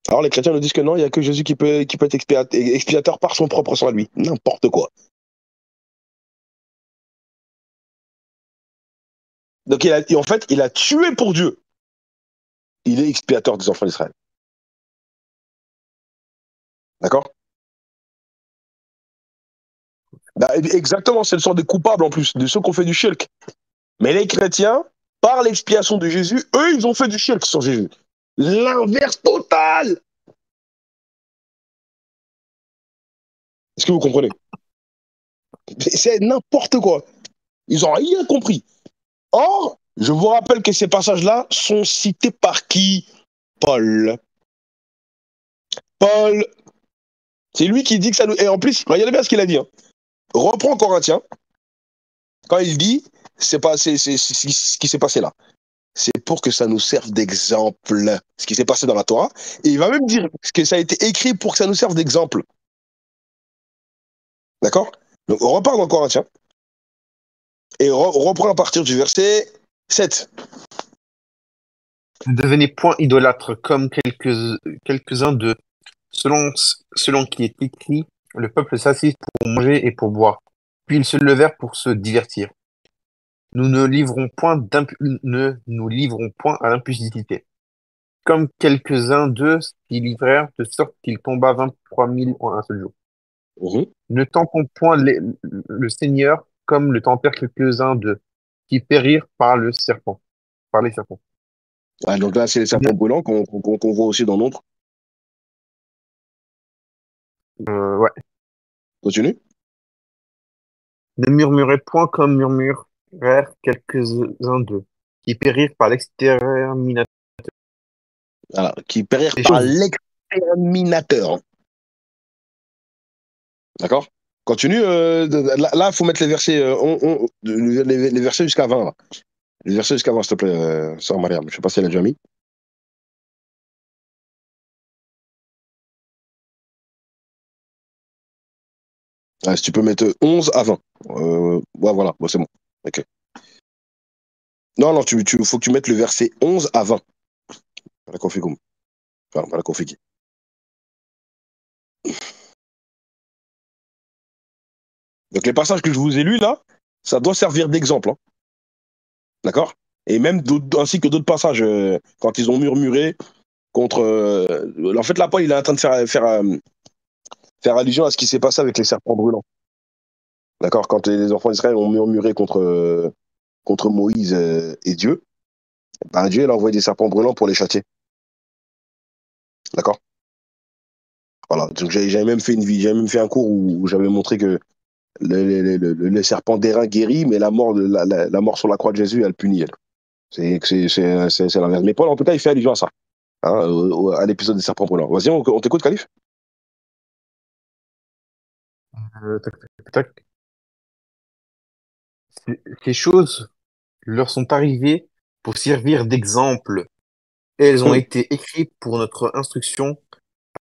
Alors les chrétiens nous disent que non, il n'y a que Jésus qui peut être expiateur par son propre sang à lui. N'importe quoi. Donc en fait, il a tué pour Dieu. Il est expiateur des enfants d'Israël. D'accord? Bah, exactement, c'est le sang des coupables en plus, de ceux qui ont fait du shirk. Mais les chrétiens, par l'expiation de Jésus, eux, ils ont fait du shirk sur Jésus. L'inverse total. Est-ce que vous comprenez? C'est n'importe quoi. Ils n'ont rien compris. Or, je vous rappelle que ces passages-là sont cités par qui? Paul. Paul, c'est lui qui dit que ça nous... Et en plus, regardez bien ce qu'il a dit. Hein. Reprends Corinthiens, quand il dit, c'est ce qui s'est passé là. C'est pour que ça nous serve d'exemple, ce qui s'est passé dans la Torah. Et il va même dire que ça a été écrit pour que ça nous serve d'exemple. D'accord? Donc, on repart dans Corinthiens. Et on reprend à partir du verset 7. Ne devenez point idolâtres comme quelques-uns d'eux, selon qui est écrit, le peuple s'assit pour manger et pour boire, puis ils se levèrent pour se divertir. Ne nous livrons point à l'impudicité, comme quelques-uns d'eux s'y livrèrent, de sorte qu'il tomba 23 000 en un seul jour. Ne tentons point le Seigneur comme le tentèrent quelques-uns d'eux, qui périrent par les serpents. Ouais, donc là, c'est les serpents brûlants qu'on voit aussi dans l'ombre. Ouais. Continue. Ne murmurez point comme murmurèrent quelques-uns d'eux, qui périrent par l'exterminateur. Voilà, qui périrent Des par choses. l'exterminateur. D'accord? Continue. Là, il faut mettre les versets, les versets jusqu'à 20. Là. Les versets jusqu'à 20, s'il te plaît, sœur Mariam. Je ne sais pas si elle a déjà mis. Ouais, si tu peux mettre 11 à 20. Ouais, voilà, bon, c'est bon. Ok. Non, non, faut que tu mettes le verset 11 à 20. La config. Enfin, la config. Donc, les passages que je vous ai lus, là, ça doit servir d'exemple. Hein. D'accord? Et même ainsi que d'autres passages, quand ils ont murmuré contre. En fait, là, Paul, il est en train de faire allusion à ce qui s'est passé avec les serpents brûlants. D'accord? Quand les enfants d'Israël ont murmuré contre Moïse et Dieu, ben Dieu il a envoyé des serpents brûlants pour les châtier. D'accord? Voilà. Donc j'avais même fait un cours où j'avais montré que le serpent d'airain guérit, mais la mort, la mort sur la croix de Jésus, elle punit. Elle. C'est l'inverse. Mais Paul, en tout cas, il fait allusion à ça. hein, à l'épisode des serpents brûlants. Vas-y, on t'écoute, Khalif. Tac, tac, tac. Ces choses leur sont arrivées pour servir d'exemple, et elles ont été écrites pour notre instruction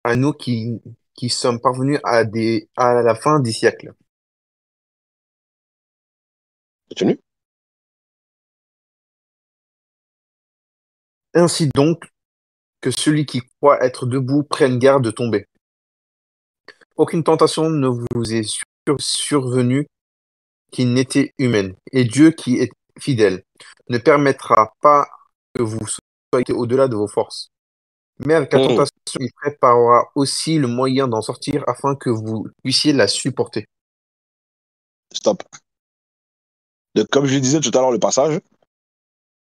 à nous qui sommes parvenus à la fin des siècles. Continue. Ainsi donc, que celui qui croit être debout prenne garde de tomber. Aucune tentation ne vous est survenue qui n'était humaine, et Dieu qui est fidèle ne permettra pas que vous soyez au-delà de vos forces. Mais avec la Hum, tentation, il préparera aussi le moyen d'en sortir afin que vous puissiez la supporter. Stop. Donc, comme je le disais tout à l'heure, le passage,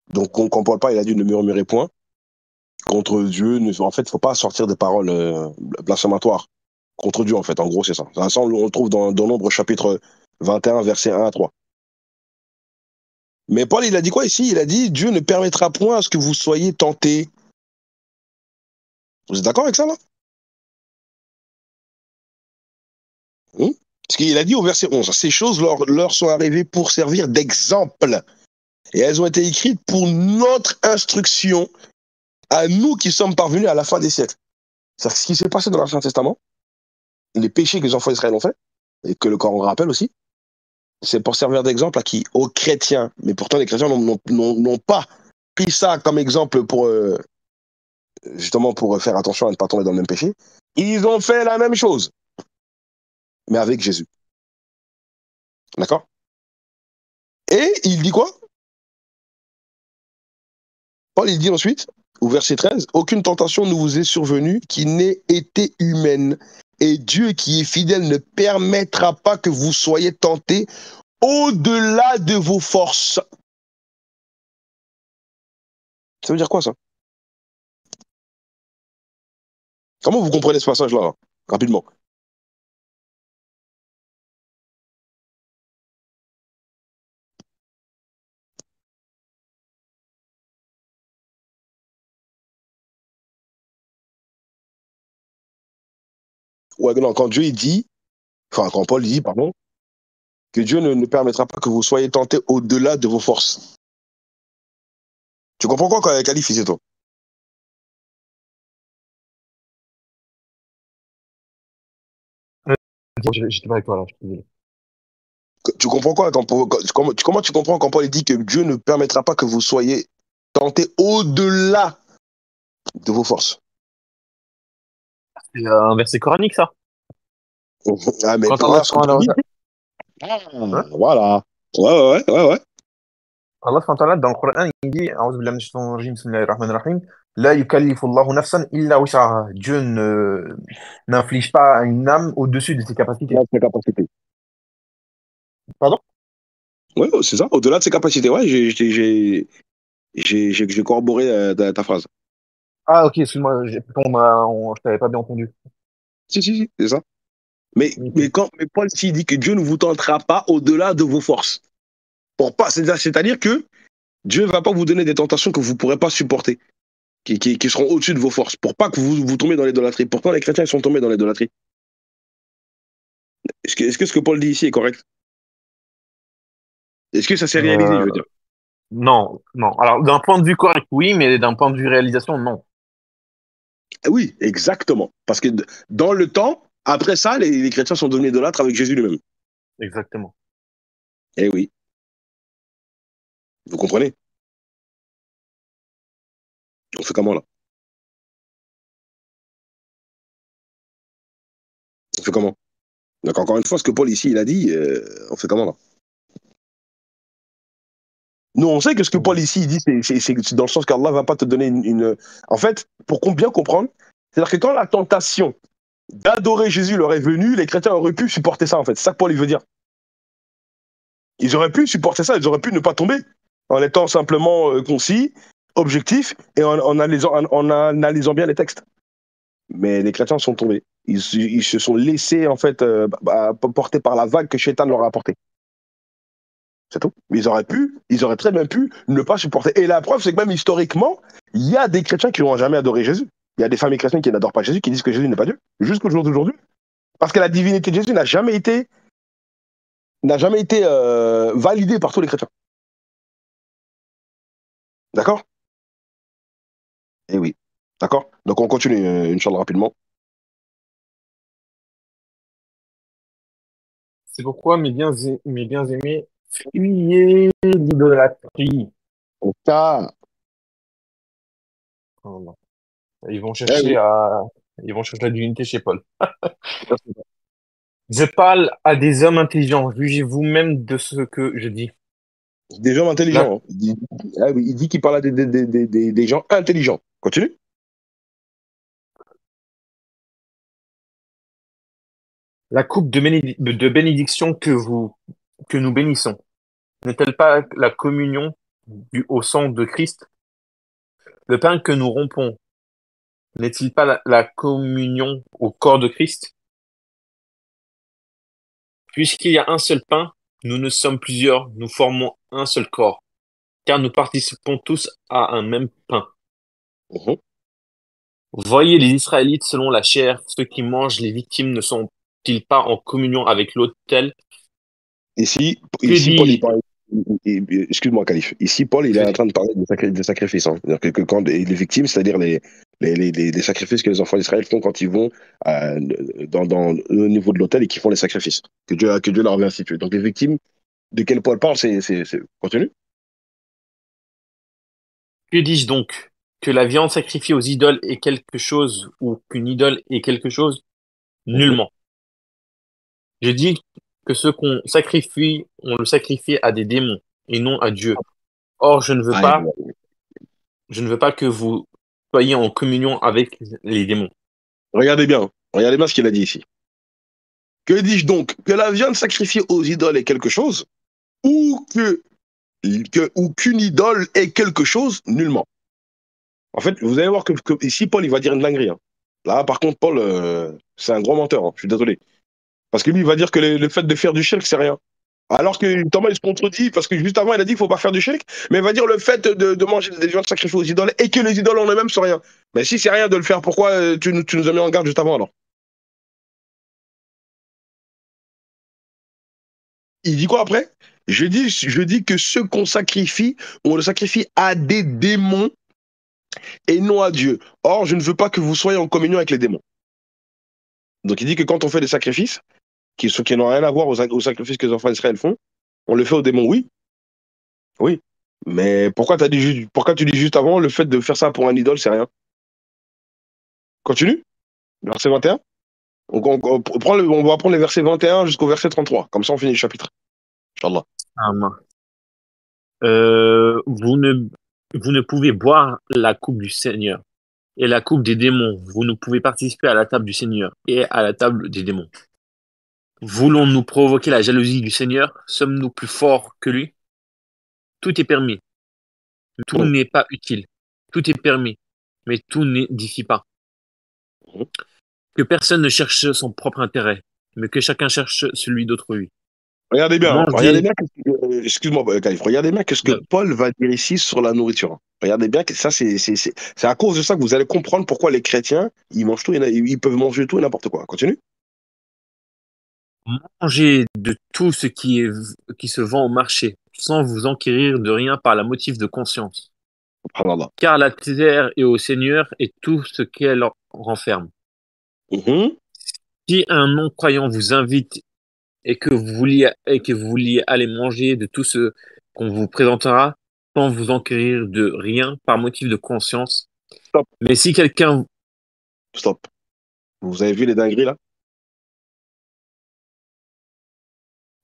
donc quand Paul il a dit ne murmurez point contre Dieu. En fait, il ne faut pas sortir des paroles blasphématoires contre Dieu, en fait. En gros, c'est ça. Ça, on le trouve dans Nombre chapitre 21, versets 1 à 3. Mais Paul, il a dit quoi ici? Il a dit Dieu ne permettra point à ce que vous soyez tentés. Vous êtes d'accord avec ça, là? Hum. Parce qu'il a dit au verset 11, ces choses leur sont arrivées pour servir d'exemple. Et elles ont été écrites pour notre instruction à nous qui sommes parvenus à la fin des siècles. C'est-à-dire ce qui s'est passé dans l'Ancien Testament, les péchés que les enfants d'Israël ont fait, et que le Coran rappelle aussi, c'est pour servir d'exemple à qui? Aux chrétiens. Mais pourtant, les chrétiens n'ont pas pris ça comme exemple pour, justement, pour faire attention à ne pas tomber dans le même péché. Ils ont fait la même chose, mais avec Jésus. D'accord? Et il dit quoi? Paul, il dit ensuite, au verset 13, aucune tentation ne vous est survenue qui n'ait été humaine. Et Dieu qui est fidèle ne permettra pas que vous soyez tentés au-delà de vos forces. Ça veut dire quoi, ça? Comment vous comprenez ce passage-là, là, rapidement? Ouais, non, quand Dieu il dit, enfin, quand Paul dit, pardon, que Dieu ne permettra pas que vous soyez tentés au-delà de vos forces. Tu comprends quoi quand il qualifie, c'est toi? J'étais pas avec toi là, je suis désolé. Tu comprends quoi comment tu comprends quand Paul dit que Dieu ne permettra pas que vous soyez tentés au-delà de vos forces? C'est un verset coranique, ça. Ah, mais Quand Allah là, ce que subhanahu Paul wa dit, ta'ala, ah, hein? voilà. Ouais. Allah subhanahu wa ta'ala, dans le Coran, il dit, A'udhu billahi minash shaitanir rajim, bismillahir rahmanir rahim, La yukallifu Allahu nafsan illa wus'aha. Dieu n'inflige pas à une âme au-dessus de ses Là, capacités. ses capacités. Pardon? Ouais, c'est ça, au-delà de ses capacités. Ouais, j'ai corroboré ta phrase. Ah, ok, excuse-moi, je t'avais pas bien entendu. Si, c'est ça. Ok. Mais Paul ici dit que Dieu ne vous tentera pas au-delà de vos forces. Pour pas, c'est-à-dire que Dieu ne va pas vous donner des tentations que vous ne pourrez pas supporter, qui seront au-dessus de vos forces, pour pas que vous tombiez dans l'idolâtrie. Pourtant, les chrétiens ils sont tombés dans l'idolâtrie. Est-ce que ce que Paul dit ici est correct? Est-ce que ça s'est réalisé, je Euh, veux dire? non, non. Alors, d'un point de vue correct, oui, mais d'un point de vue réalisation, non. Oui, exactement. Parce que dans le temps, après ça, les chrétiens sont devenus idolâtres avec Jésus lui-même. Exactement. Eh oui, vous comprenez? On fait comment là? On fait comment? Donc encore une fois, ce que Paul ici, il a dit, on fait comment là? Nous, on sait que ce que Paul ici il dit, c'est dans le sens qu'Allah va pas te donner En fait, pour bien comprendre, c'est-à-dire que quand la tentation d'adorer Jésus leur est venue, les chrétiens auraient pu supporter ça, en fait. C'est ça que Paul il veut dire. Ils auraient pu supporter ça, ils auraient pu ne pas tomber en étant simplement concis, objectifs et en analysant bien les textes. Mais les chrétiens sont tombés. Ils se sont laissés, en fait, porter par la vague que Shaitan leur a apportée. C'est tout. Mais ils auraient très bien pu ne pas supporter. Et la preuve, c'est que même historiquement, il y a des chrétiens qui n'ont jamais adoré Jésus. Il y a des familles chrétiennes qui n'adorent pas Jésus, qui disent que Jésus n'est pas Dieu, jusqu'au jour d'aujourd'hui. Parce que la divinité de Jésus n'a jamais été validée par tous les chrétiens. D'accord? Eh oui. D'accord? Donc on continue, Inch'Allah, rapidement. C'est pourquoi, mes bien-aimés, fuyez l'idolâtrie. Au cas. Oh non. Ils vont Eh chercher oui. à, ils vont chercher la divinité chez Paul. Je parle à des hommes intelligents. Jugez vous-même de ce que je dis. Des gens La, intelligents. Hein. Ah oui, il dit qu'il parle à des gens intelligents. Continue. la coupe de bénédiction que nous bénissons n'est-elle pas la communion au sang de Christ? Le pain que nous rompons n'est-il pas la communion au corps de Christ? Puisqu'il y a un seul pain, nous ne sommes plusieurs, nous formons un seul corps, car nous participons tous à un même pain. Mhm. Voyez les Israélites selon la chair, ceux qui mangent les victimes ne sont-ils pas en communion avec l'autel? Que Ici, Paul, il dis-je? parle. Excuse-moi, Khalif. Ici, Paul, il est en train de parler de sacrifices. Hein. C'est-à-dire que quand les victimes, c'est-à-dire les sacrifices que les enfants d'Israël font quand ils vont au niveau de l'autel et qu'ils font les sacrifices que Dieu leur avait institués. Donc les victimes de quel Paul parle, Continue. Que dis-je donc? Que la viande sacrifiée aux idoles est quelque chose ou qu'une idole est quelque chose? Mhm. Nullement. Je dis que ce qu'on sacrifie, on le sacrifie à des démons et non à Dieu. Or, Ah, je ne veux pas que vous soyez en communion avec les démons. regardez bien. Regardez bien ce qu'il a dit ici. Que dis-je donc? Que la viande sacrifiée aux idoles est quelque chose ou ou qu'une idole est quelque chose? Nullement. En fait, vous allez voir que ici, Paul, il va dire une dinguerie. Hein. Là, par contre, Paul, c'est un gros menteur. Hein. Je suis désolé. Parce que lui, il va dire que le fait de faire du shirk, c'est rien. Alors que Thomas, il se contredit, parce que juste avant, il a dit qu'il ne faut pas faire du shirk, mais il va dire le fait de manger des viandes sacrifiées aux idoles et que les idoles en eux-mêmes sont rien. Mais si c'est rien de le faire, pourquoi tu nous as mis en garde juste avant alors? Il dit quoi après? Je dis que ce qu'on sacrifie, on le sacrifie à des démons et non à Dieu. Or, je ne veux pas que vous soyez en communion avec les démons. Donc il dit que quand on fait des sacrifices, qui n'ont rien à voir aux sacrifices que les enfants d'Israël font, on le fait aux démons, oui, oui. Mais pourquoi tu dis juste avant le fait de faire ça pour un idole, c'est rien? Continue, verset 21. On va prendre les versets 21 jusqu'au verset 33. Comme ça, on finit le chapitre. Inch'Allah. Amen. Vous ne pouvez boire la coupe du Seigneur et la coupe des démons. Vous ne pouvez participer à la table du Seigneur et à la table des démons. Voulons-nous provoquer la jalousie du Seigneur? Sommes-nous plus forts que lui? Tout est permis. Tout Mhm. n'est pas utile. Tout est permis. Mais tout n'édifie pas. Mhm. Que personne ne cherche son propre intérêt, mais que chacun cherche celui d'autrui. Regardez bien, hein. Regardez Mangez. bien, excuse-moi, Khalif, regardez bien ce que Paul va dire ici sur la nourriture. Hein. Regardez bien que ça, c'est à cause de ça que vous allez comprendre pourquoi les chrétiens, ils mangent tout, ils peuvent manger tout et n'importe quoi. Continue. Mangez de tout ce qui se vend au marché, sans vous enquérir de rien par la motif de conscience. Subhanallah. Car la terre est au Seigneur et tout ce qu'elle renferme. Mhm. Si un non-croyant vous invite et que vous vouliez aller manger de tout ce qu'on vous présentera, sans vous enquérir de rien par motif de conscience. Stop, Mais si quelqu'un, stop. Vous avez vu les dingueries là?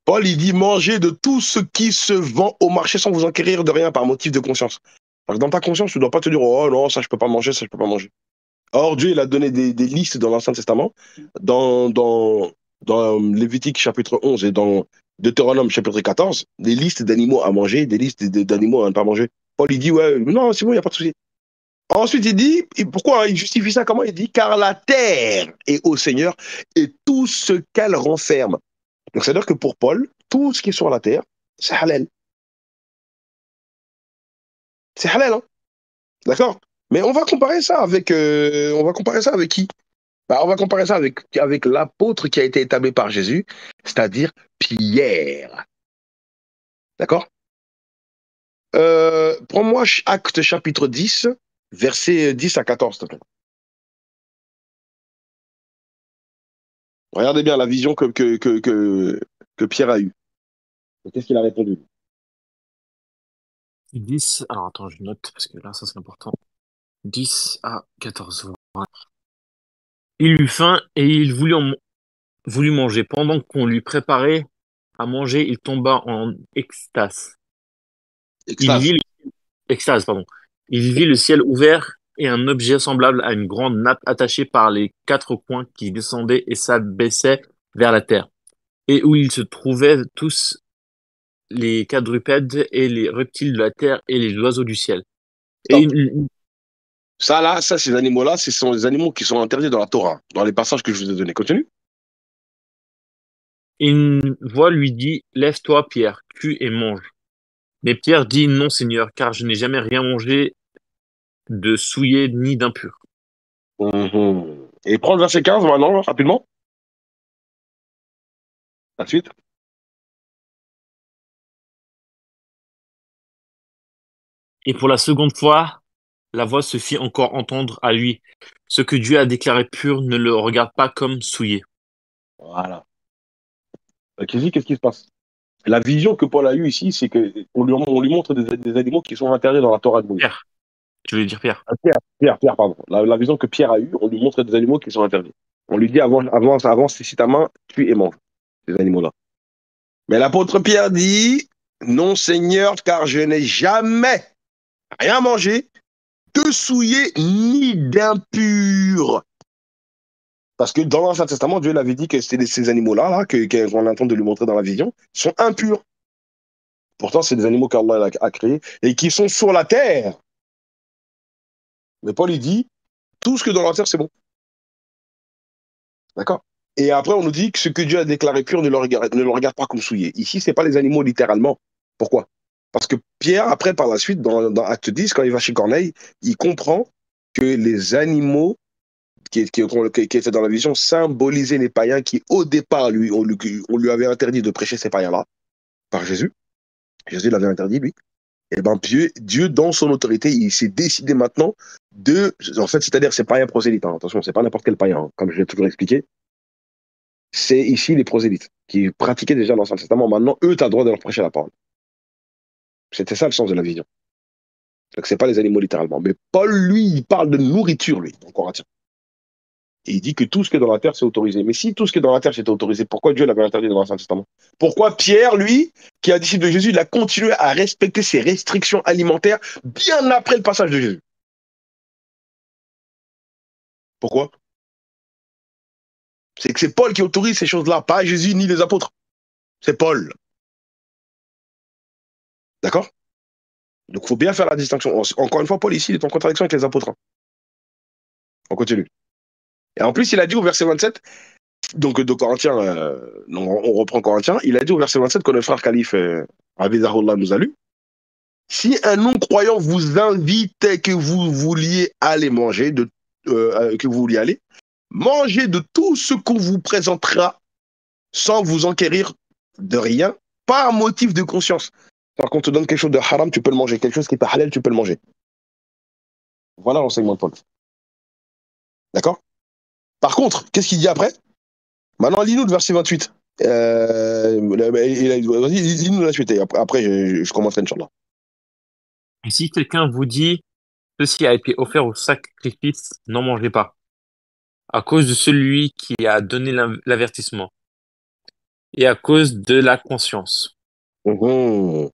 Paul, il dit manger de tout ce qui se vend au marché sans vous enquérir de rien par motif de conscience. Parce que dans ta conscience, tu ne dois pas te dire, oh non, ça je peux pas manger, ça je peux pas manger. Or, Dieu, il a donné des listes dans l'Ancien Testament, dans, dans, dans Lévitique chapitre 11 et dans Deutéronome chapitre 14, des listes d'animaux à manger, des listes d'animaux à ne pas manger. Paul, il dit, ouais, non, c'est bon, il n'y a pas de souci. Ensuite, il dit, pourquoi il justifie ça? Comment il dit? Car la terre est au Seigneur et tout ce qu'elle renferme. Donc, c'est-à-dire que pour Paul, tout ce qui est sur la terre, C'est halal. C'est halal, hein. D'accord? Mais on va comparer ça avec qui? Bah, on va comparer ça avec l'apôtre qui a été établi par Jésus, c'est-à-dire Pierre. D'accord? Prends-moi Acte chapitre 10, versets 10 à 14, s'il te plaît. Regardez bien la vision que Pierre a eue. Et qu'est-ce qu'il a répondu? 10, alors attends, je note, parce que là, ça c'est important. 10 à 14. Voilà. Il eut faim et il voulut manger. Pendant qu'on lui préparait à manger, il tomba en extase. Il Extase. vit extase, pardon. Il vit le ciel ouvert et un objet semblable à une grande nappe attachée par les quatre coins qui descendait et s'abaissait vers la terre, et où ils se trouvaient tous les quadrupèdes et les reptiles de la terre et les oiseaux du ciel. Et Stop. Ça, là, ces animaux-là, ce sont les animaux qui sont interdits dans la Torah, dans les passages que je vous ai donnés. Continue. une voix lui dit, lève-toi, Pierre, tue et mange. Mais Pierre dit, non, Seigneur, car je n'ai jamais rien mangé de souillé ni d'impur. Mhm. Et prends le verset 15 maintenant, rapidement. À la suite. Et pour la seconde fois, la voix se fit encore entendre à lui. Ce que Dieu a déclaré pur, ne le regarde pas comme souillé. Voilà. Qu'est-ce qui se passe? La vision que Paul a eue ici, c'est qu'on lui montre des animaux qui sont interdits dans la Torah de Moïse. Pierre, tu veux dire Pierre? Pierre, pardon. La vision que Pierre a eue, on lui montre des animaux qui sont interdits. On lui dit avance, si ta main, tue et mange ces animaux-là. Mais l'apôtre Pierre dit, non Seigneur, car je n'ai jamais rien mangé de souillé ni d'impur. Parce que dans l'Ancien Testament, Dieu l'avait dit que c'était ces animaux-là, qu'on est en train de lui montrer dans la vision, sont impurs. Pourtant, c'est des animaux qu'Allah a créés et qui sont sur la terre. Mais Paul, il dit, tout ce que dans la terre, c'est bon. D'accord? Et après, on nous dit que ce que Dieu a déclaré pur ne le regarde pas comme souillé. Ici, ce n'est pas les animaux littéralement. Pourquoi? Parce que Pierre, après, par la suite, dans Acte 10, quand il va chez Corneille, il comprend que les animaux qui étaient dans la vision symbolisaient les païens qui, au départ, on lui avait interdit de prêcher ces païens-là par Jésus. Jésus l'avait interdit, lui. Et ben Dieu, dans son autorité, il s'est décidé maintenant en fait, c'est-à-dire, c'est païen prosélyte. Hein. Attention, c'est pas n'importe quel païen, hein, comme je l'ai toujours expliqué. C'est ici les prosélytes qui pratiquaient déjà l'Ancien Testament. Maintenant, eux, tu as le droit de leur prêcher la parole. C'était ça le sens de la vision. Donc, c'est pas les animaux littéralement. Mais Paul, lui, il parle de nourriture, lui, en Corinthiens. Et il dit que tout ce qui est dans la terre, c'est autorisé. Mais si tout ce qui est dans la terre, c'était autorisé, pourquoi Dieu l'avait interdit dans l'Ancien Testament? Pourquoi Pierre, lui, qui est un disciple de Jésus, il a continué à respecter ses restrictions alimentaires bien après le passage de Jésus? Pourquoi? C'est que c'est Paul qui autorise ces choses-là, pas Jésus ni les apôtres. C'est Paul. D'accord? Donc, il faut bien faire la distinction. Encore une fois, Paul, ici, il est en contradiction avec les apôtres. Hein. On continue. Et en plus, il a dit au verset 27, donc de Corinthiens, on reprend Corinthiens, il a dit au verset 27 que le frère calife Abizarullah nous a lu. Si un non-croyant vous invitait que vous vouliez aller manger, que vous vouliez aller, mangez de tout ce qu'on vous présentera sans vous enquérir de rien, par motif de conscience. Alors qu'on te donne quelque chose de haram, tu peux le manger. Quelque chose qui est pas halal, tu peux le manger. Voilà l'enseignement de Paul. D'accord? Par contre, qu'est-ce qu'il dit après? Maintenant, lis-nous le verset 28. Vas-y, lis-nous la suite. Et après je commencerai, Inch'Allah. Et si quelqu'un vous dit, ceci a été offert au sacrifice, n'en mangez pas, à cause de celui qui a donné l'avertissement, et à cause de la conscience. Uhum.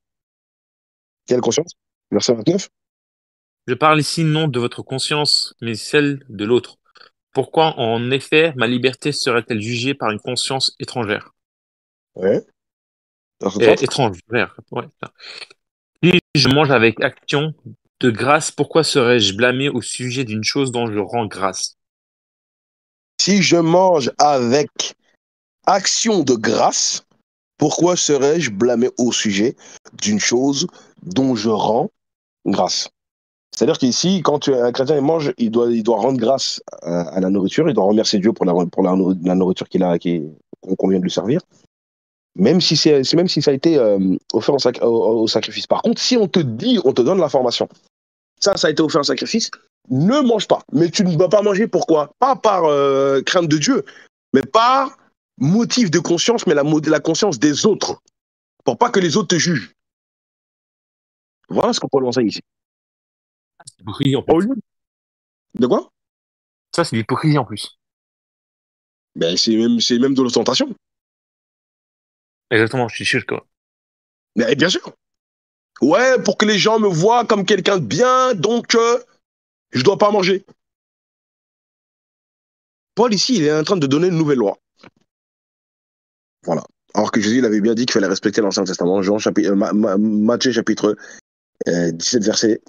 Quelle conscience? Verset 29. Je parle ici non de votre conscience, mais celle de l'autre. Pourquoi, en effet, ma liberté serait-elle jugée par une conscience étrangère? Ouais. Verset 30. Étrangère, ouais. Si je mange avec action de grâce, pourquoi serais-je blâmé au sujet d'une chose dont je rends grâce? Si je mange avec action de grâce, Pourquoi serais-je blâmé au sujet d'une chose dont je rends grâce? C'est-à-dire qu'ici, quand un chrétien il mange, il doit rendre grâce à la nourriture, il doit remercier Dieu pour la nourriture qu'on vient de lui servir, même si ça a été offert au sacrifice. Par contre, si on te dit, on te donne l'information, ça a été offert en sacrifice, ne mange pas. Mais tu ne dois pas manger, pourquoi? Pas par crainte de Dieu, mais par motif de conscience, mais la conscience des autres, pour pas que les autres te jugent. Voilà ce qu'on peut enseigne ici. C'est hypocrisie en Au plus. lieu de quoi? Ça, c'est l'hypocrisie en plus. Ben, c'est même de l'ostentation. Exactement, je suis sûr, quoi. Mais bien sûr. Ouais, pour que les gens me voient comme quelqu'un de bien, donc je dois pas manger. Paul, ici, il est en train de donner une nouvelle loi. Voilà. Alors que Jésus, il avait bien dit qu'il fallait respecter l'Ancien Testament. Matthieu chapitre 17,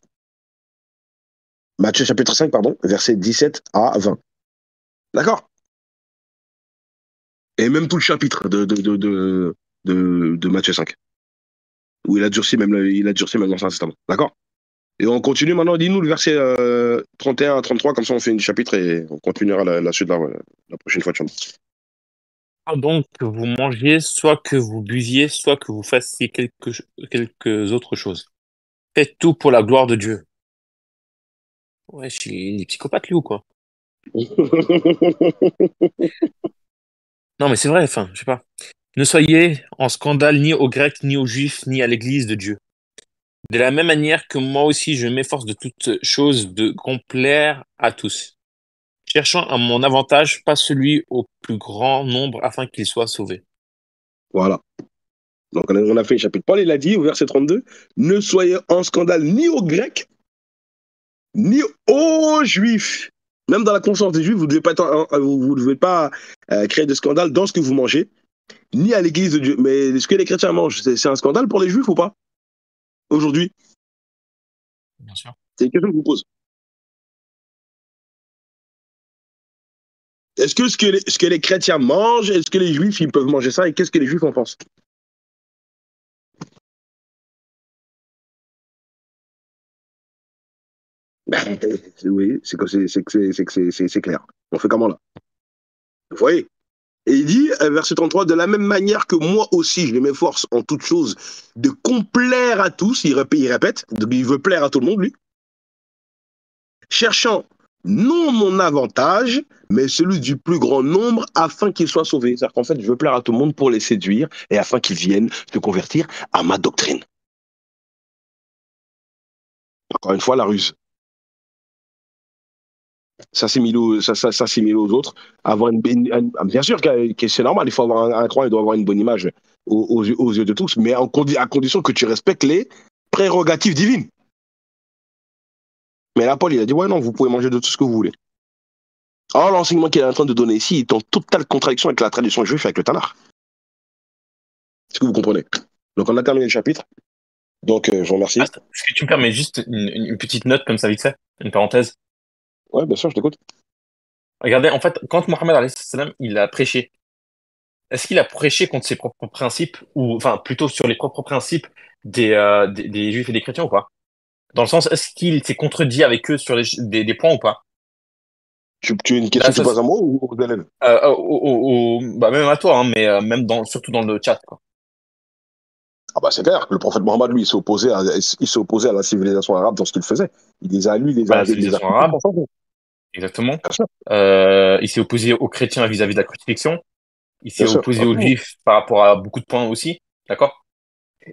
Matthieu chapitre 5, pardon, verset 17 à 20. D'accord? Et même tout le chapitre de Matthieu 5, où il a durci même l'Ancien Testament. D'accord? Et on continue maintenant, dis-nous le verset 31 à 33, comme ça on fait un chapitre et on continuera la suite la prochaine fois. Donc, que vous mangiez, soit que vous buviez, soit que vous fassiez quelques autres choses. Faites tout pour la gloire de Dieu. Ouais, il est psychopathe, lui, ou quoi? Non, mais c'est vrai, enfin, je sais pas. Ne soyez en scandale ni aux Grecs, ni aux Juifs, ni à l'Église de Dieu. De la même manière que moi aussi, je m'efforce de toutes choses de complaire à tous, cherchant à mon avantage, pas celui au plus grand nombre, afin qu'ils soient sauvés. Voilà. Donc on a fait le chapitre. Paul, il a dit au verset 32, ne soyez en scandale ni aux Grecs, ni aux Juifs. Même dans la conscience des Juifs, vous ne devez pas, vous devez pas créer de scandale dans ce que vous mangez, ni à l'église de Dieu. Mais ce que les chrétiens mangent, c'est un scandale pour les Juifs ou pas? Aujourd'hui, Bien sûr. c'est une question que je vous pose. Est-ce que ce que les chrétiens mangent, est-ce que les Juifs ils peuvent manger ça et qu'est-ce que les Juifs en pensent? Ben, oui, c'est clair. On fait comment là? Vous voyez? Et il dit, verset 33, de la même manière que moi aussi, je m'efforce en toute chose de complaire à tous, il répète, il veut plaire à tout le monde, lui, cherchant non mon avantage, mais celui du plus grand nombre, afin qu'ils soient sauvés. C'est-à-dire qu'en fait, je veux plaire à tout le monde pour les séduire et afin qu'ils viennent se convertir à ma doctrine. Encore une fois, la ruse. S'assimiler aux autres, bien sûr que c'est normal, il faut avoir un croyant, il doit avoir une bonne image aux yeux de tous, mais à condition que tu respectes les prérogatives divines. Mais là, Paul, il a dit, ouais, non, vous pouvez manger de tout ce que vous voulez. Or, l'enseignement qu'il est en train de donner ici est en totale contradiction avec la tradition juive et avec le Tanakh. Est-ce que vous comprenez? Donc, on a terminé le chapitre. Donc, je vous remercie. Est-ce que tu me permets juste une petite note comme ça, vite fait, une parenthèse? Ouais, bien sûr, je t'écoute. Regardez, en fait, quand Mohammed alayhi salam, il a prêché, est-ce qu'il a prêché contre ses propres principes, ou enfin plutôt sur les propres principes des Juifs et des chrétiens ou pas? Dans le sens, est-ce qu'il s'est contredit avec eux sur des points ou pas? Tu as une Là, question que tu ça, poses à moi ou aux élèves? bah, même à toi, hein, mais même surtout dans le chat, quoi. Ah bah c'est clair, le prophète Mohammed, lui, il s'est opposé à la civilisation arabe dans ce qu'il faisait. Lui, Bah, la il les a civilisation poussés arabe, pour changer. exactement. Bien sûr, Il s'est opposé aux chrétiens vis-à-vis de la crucifixion. Il s'est bien sûr. opposé aux juifs par rapport à beaucoup de points aussi. D'accord?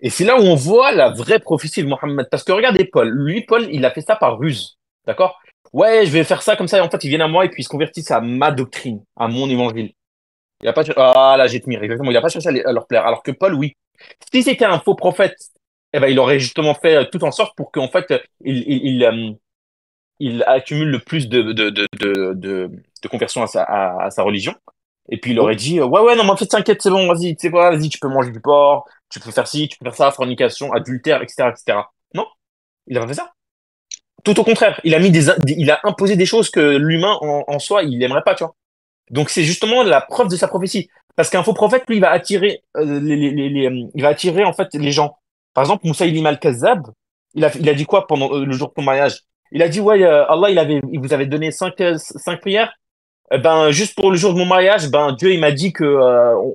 Et c'est là où on voit la vraie prophétie de Mohammed. Parce que regardez Paul. Lui, Paul, il a fait ça par ruse. D'accord? Ouais, je vais faire ça comme ça. Et en fait, ils viennent à moi et puis ils se convertissent à ma doctrine, à mon évangile. Il a pas cherché, ah là, j'ai admiré, exactement. Il a pas cherché à leur plaire. Alors que Paul, oui. Si c'était un faux prophète, eh ben, il aurait justement fait tout en sorte pour qu'en fait, il accumule le plus de conversions à sa religion. Et puis il Hein. aurait dit, ouais, ouais, non, mais en fait, t'inquiète, c'est bon, vas-y, tu sais quoi, vas-y, tu peux manger du porc, tu peux faire ci, tu peux faire ça, fornication, adultère, etc., etc. Non, il a pas fait ça. Tout au contraire, il a imposé des choses que l'humain en soi, il aimerait pas, tu vois. Donc c'est justement la preuve de sa prophétie. Parce qu'un faux prophète, lui, il va attirer, il va attirer en fait les gens. Par exemple, Moussaïlim al-Kazzab, il a dit quoi pendant le jour de ton mariage? Il a dit, ouais, Allah, il vous avait donné cinq prières. Ben, juste pour le jour de mon mariage, ben, Dieu, il m'a dit que,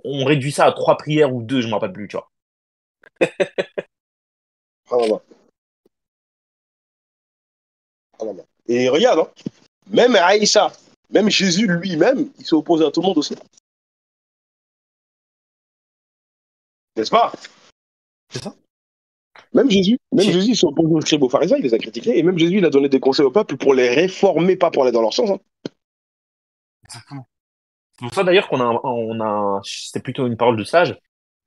on réduit ça à trois prières ou deux, je m'en rappelle plus, tu vois. Subhanallah, subhanallah. Et regarde, hein, même Aïcha, même Jésus lui-même, il s'est opposé à tout le monde aussi. N'est-ce pas? C'est ça? Même Jésus, il s'est opposé aux scribes, aux pharisiens, il les a critiqués. Et même Jésus, il a donné des conseils au peuple pour les réformer, pas pour aller dans leur sens. Hein. Exactement. C'est pour ça d'ailleurs c'est plutôt une parole de sage,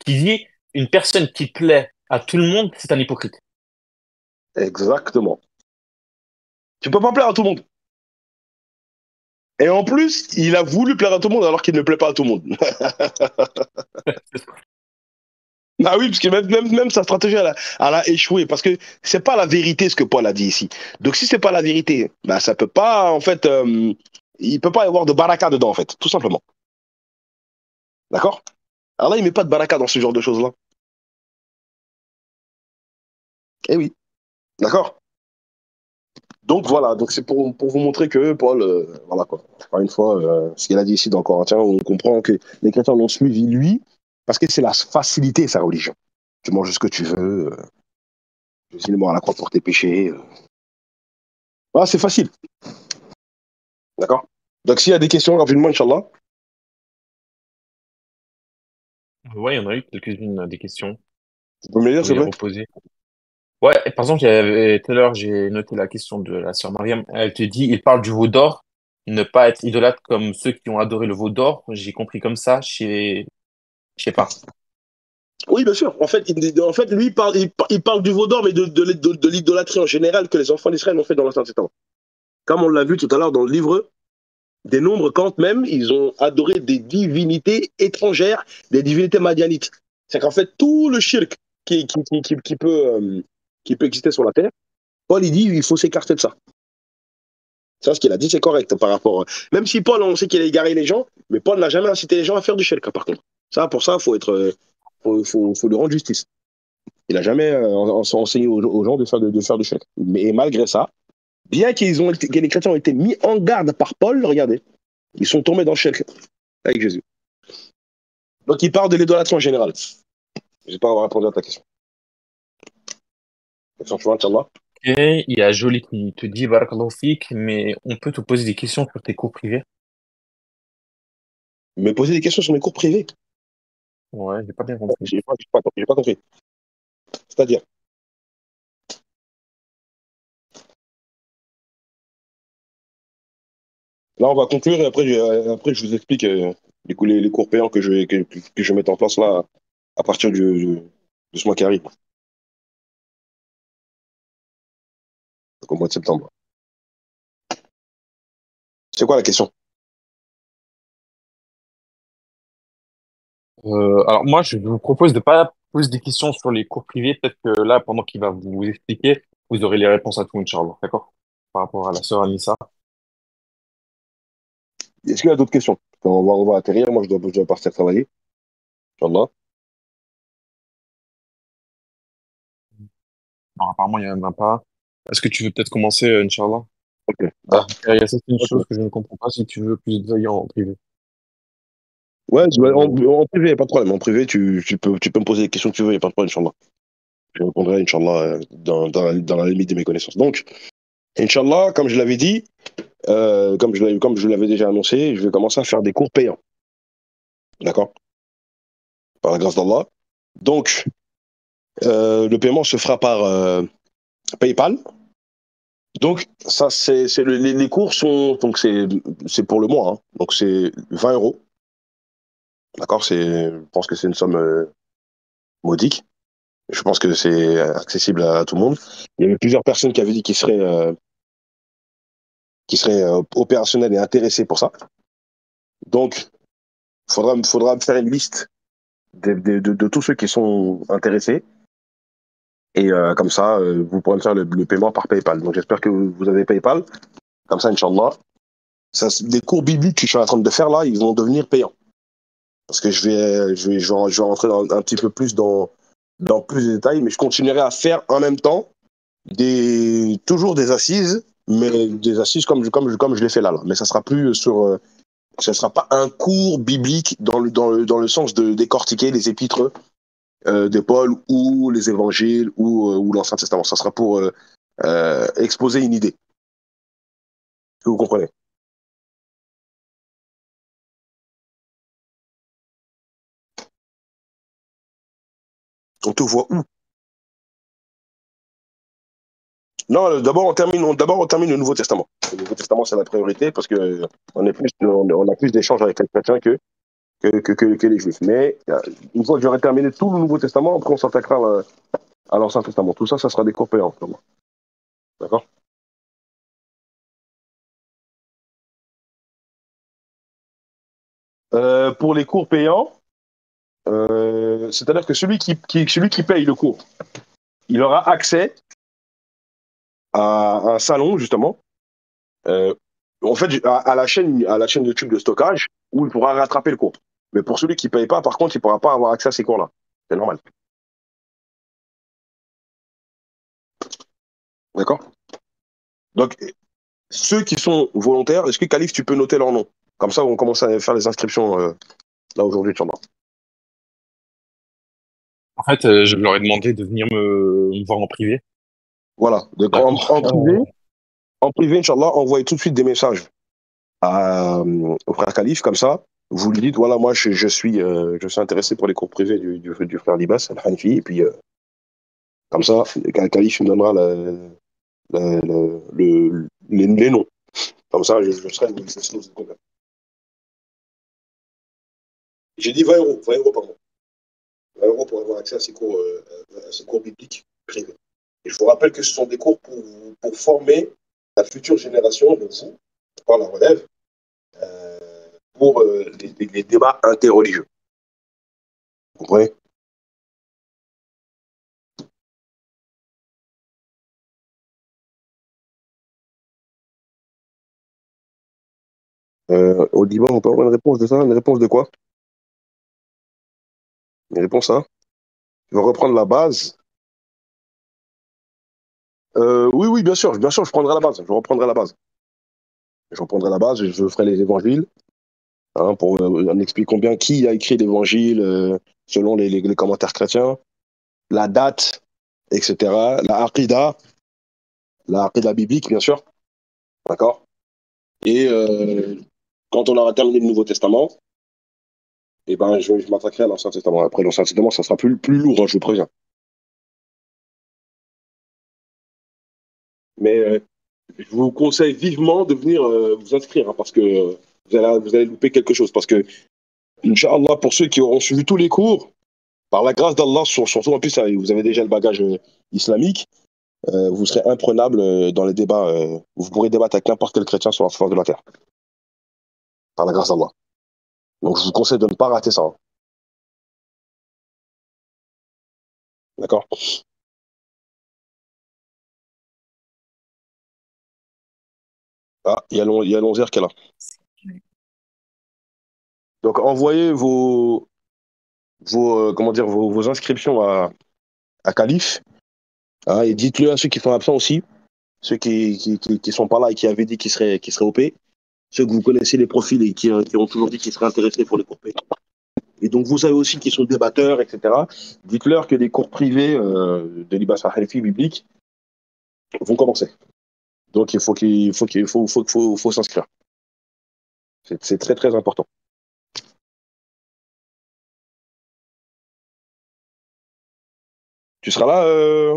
qui dit, une personne qui plaît à tout le monde, c'est un hypocrite. Exactement. Tu peux pas plaire à tout le monde. Et en plus, il a voulu plaire à tout le monde alors qu'il ne plaît pas à tout le monde. Ah oui, parce que même sa stratégie, elle a échoué. Parce que c'est pas la vérité ce que Paul a dit ici. Donc si c'est pas la vérité, bah, ça peut pas, en fait, il peut pas y avoir de baraka dedans, en fait, tout simplement. D'accord? Alors là, il met pas de baraka dans ce genre de choses-là. Eh oui, d'accord? Donc voilà, donc c'est pour vous montrer que Paul, voilà quoi. Encore une fois, ce qu'il a dit ici dans Corinthiens, on comprend que les chrétiens l'ont suivi lui, parce que c'est la facilité, sa religion. Tu manges ce que tu veux, Jésus est mort à la croix pour tes péchés. Voilà, c'est facile, d'accord? Donc s'il y a des questions rapidement, Inch'Allah, Ouais, il y en a eu quelques-unes des questions. tu peux me les dire, Je vais s'il les te plaît? reposer. Ouais, et par exemple, il y avait, tout à l'heure, j'ai noté la question de la sœur Mariam. Elle te dit, il parle du veau d'or, ne pas être idolâtre comme ceux qui ont adoré le veau d'or. J'ai compris comme ça, je sais pas. Oui, bien sûr. En fait lui, il parle du veau d'or, mais de l'idolâtrie en général que les enfants d'Israël ont fait dans l'Ancien Testament. Comme on l'a vu tout à l'heure dans le livre des Nombres, quand même, ils ont adoré des divinités étrangères, des divinités madianites. C'est qu'en fait, tout le shirk qui, qui, qui, qui, qui peut, qui peut exister sur la terre, Paul, il dit il faut s'écarter de ça. Ça, ce qu'il a dit, c'est correct par rapport. Même si Paul, on sait qu'il a égaré les gens, mais Paul n'a jamais incité les gens à faire du shirk, par contre. Ça, pour ça, faut lui rendre justice. Il n'a jamais enseigné aux gens de faire du shirk. Mais malgré ça, bien que les chrétiens ont été mis en garde par Paul, regardez, ils sont tombés dans le shirk avec Jésus. Donc, il parle de l'idolâtrie en général. J'espère avoir répondu à ta question. Question suivante, Inch'Allah. Et il y a Jolie qui te dit, Barakallahu fik, mais on peut te poser des questions sur tes cours privés. Me poser des questions sur mes cours privés. Ouais, j'ai pas bien compris. J'ai pas compris. C'est-à-dire, là, on va conclure et après je vous explique les cours payants que je vais mettre en place là à partir de ce mois qui arrive, donc au mois de septembre. C'est quoi la question? Alors moi, je vous propose de pas poser des questions sur les cours privés. Peut-être que là, pendant qu'il va vous expliquer, vous aurez les réponses à tout, Inch'Allah. D'accord? Par rapport à la sœur Anissa. Est-ce qu'il y a d'autres questions? On va atterrir. Moi, je dois partir travailler. Inch'Allah. Non, apparemment, il y en a pas. Est-ce que tu veux peut-être commencer, Inch'Allah? Ok. Ah, il y a certaines choses Ok. que je ne comprends pas si tu veux plus de veiller en privé. Ouais, Euh, en privé, il n'y a pas de problème. En privé, tu peux me poser les questions que tu veux, il n'y a pas de problème, Inch'Allah. Je répondrai, Inch'Allah, dans la limite de mes connaissances. Donc, Inch'Allah, comme je l'avais dit, comme je l'avais déjà annoncé, je vais commencer à faire des cours payants. D'accord? Par la grâce d'Allah. Donc, le paiement se fera par PayPal. Donc, ça, les cours sont, donc c'est pour le mois, hein. Donc, c'est 20 euros. D'accord? Je pense que c'est une somme modique. Je pense que c'est accessible à tout le monde. Il y avait plusieurs personnes qui avaient dit qu'ils seraient opérationnels et intéressés pour ça. Donc, faudra me faire une liste de tous ceux qui sont intéressés. Et comme ça, vous pourrez me faire le paiement par PayPal. Donc, j'espère que vous avez PayPal. Comme ça, Inch'Allah. Ça, les cours bibliques que je suis en train de faire là, ils vont devenir payants. parce que je vais rentrer un petit peu plus dans plus de détails, mais je continuerai à faire en même temps toujours des assises, mais des assises comme je l'ai fait là. Mais ça sera plus ça sera pas un cours biblique dans le sens de décortiquer les épîtres de Paul ou les évangiles ou l'Ancien Testament. Ça sera pour exposer une idée. Que vous comprenez? On te voit où? Non, d'abord on termine le Nouveau Testament. Le Nouveau Testament, c'est la priorité parce que on a plus d'échanges avec les chrétiens que les juifs. Mais une fois que j'aurai terminé tout le Nouveau Testament, après on s'attaquera à l'Ancien Testament. Tout ça, ça sera des cours payants pour moi. D'accord? Pour les cours payants, c'est-à-dire que celui qui paye le cours, il aura accès à un salon, justement, euh, en fait, à la chaîne YouTube de stockage, où il pourra rattraper le cours. Mais pour celui qui ne paye pas, par contre, il ne pourra pas avoir accès à ces cours-là. C'est normal. D'accord? Donc, ceux qui sont volontaires, est-ce que Khalif, tu peux noter leur nom? Comme ça, on commence à faire les inscriptions là aujourd'hui, Inch'Allah. En fait, je leur ai demandé de venir me voir en privé. Voilà. Donc, D'accord. en privé, Inch'Allah, envoyez tout de suite des messages au frère Khalif, comme ça. Vous lui dites, voilà, moi, je suis intéressé pour les cours privés du frère Libas, Al-Hanifi, et puis, comme ça, Khalif me donnera les noms. Comme ça, je serai une négociation de combien. J'ai dit 20 euros par mois. 20 euros pour avoir accès à ces cours bibliques privés. Et je vous rappelle que ce sont des cours pour former la future génération de vous, par la relève, pour les débats interreligieux. Vous comprenez? Au Liban, on peut avoir une réponse de ça? Une réponse de quoi? Une réponse à? Tu veux reprendre la base? Oui, oui, bien sûr, je prendrai la base. Je reprendrai la base. Je reprendrai la base, je ferai les évangiles, hein, en expliquant bien qui a écrit l'évangile selon les commentaires chrétiens, la date, etc. La aqidah biblique, bien sûr. D'accord? Et quand on aura terminé le Nouveau Testament, eh ben, je m'attaquerai à l'Ancien Testament. Après, l'Ancien Testament, ça sera plus lourd, hein, je vous préviens. Mais je vous conseille vivement de venir vous inscrire, hein, parce que vous allez louper quelque chose. Parce que, Inch'Allah, pour ceux qui auront suivi tous les cours, par la grâce d'Allah, surtout en plus, vous avez déjà le bagage islamique, vous serez imprenable dans les débats. Vous pourrez débattre avec n'importe quel chrétien sur la surface de la terre, par la grâce d'Allah. Donc, je vous conseille de ne pas rater ça, hein. D'accord? Ah, il y a Lonzer qui est là. Donc, envoyez comment dire, vos inscriptions à Khalif, hein, et dites-le à ceux qui sont absents aussi, ceux qui sont pas là et qui avaient dit qu'ils seraient OP, ceux que vous connaissez les profils et qui ont toujours dit qu'ils seraient intéressés pour les cours privés. Et donc, vous savez aussi qu'ils sont débatteurs, etc. Dites-leur que les cours privés de Libas Hanifi biblique vont commencer. Donc, il faut s'inscrire. C'est très, très important. Tu seras là,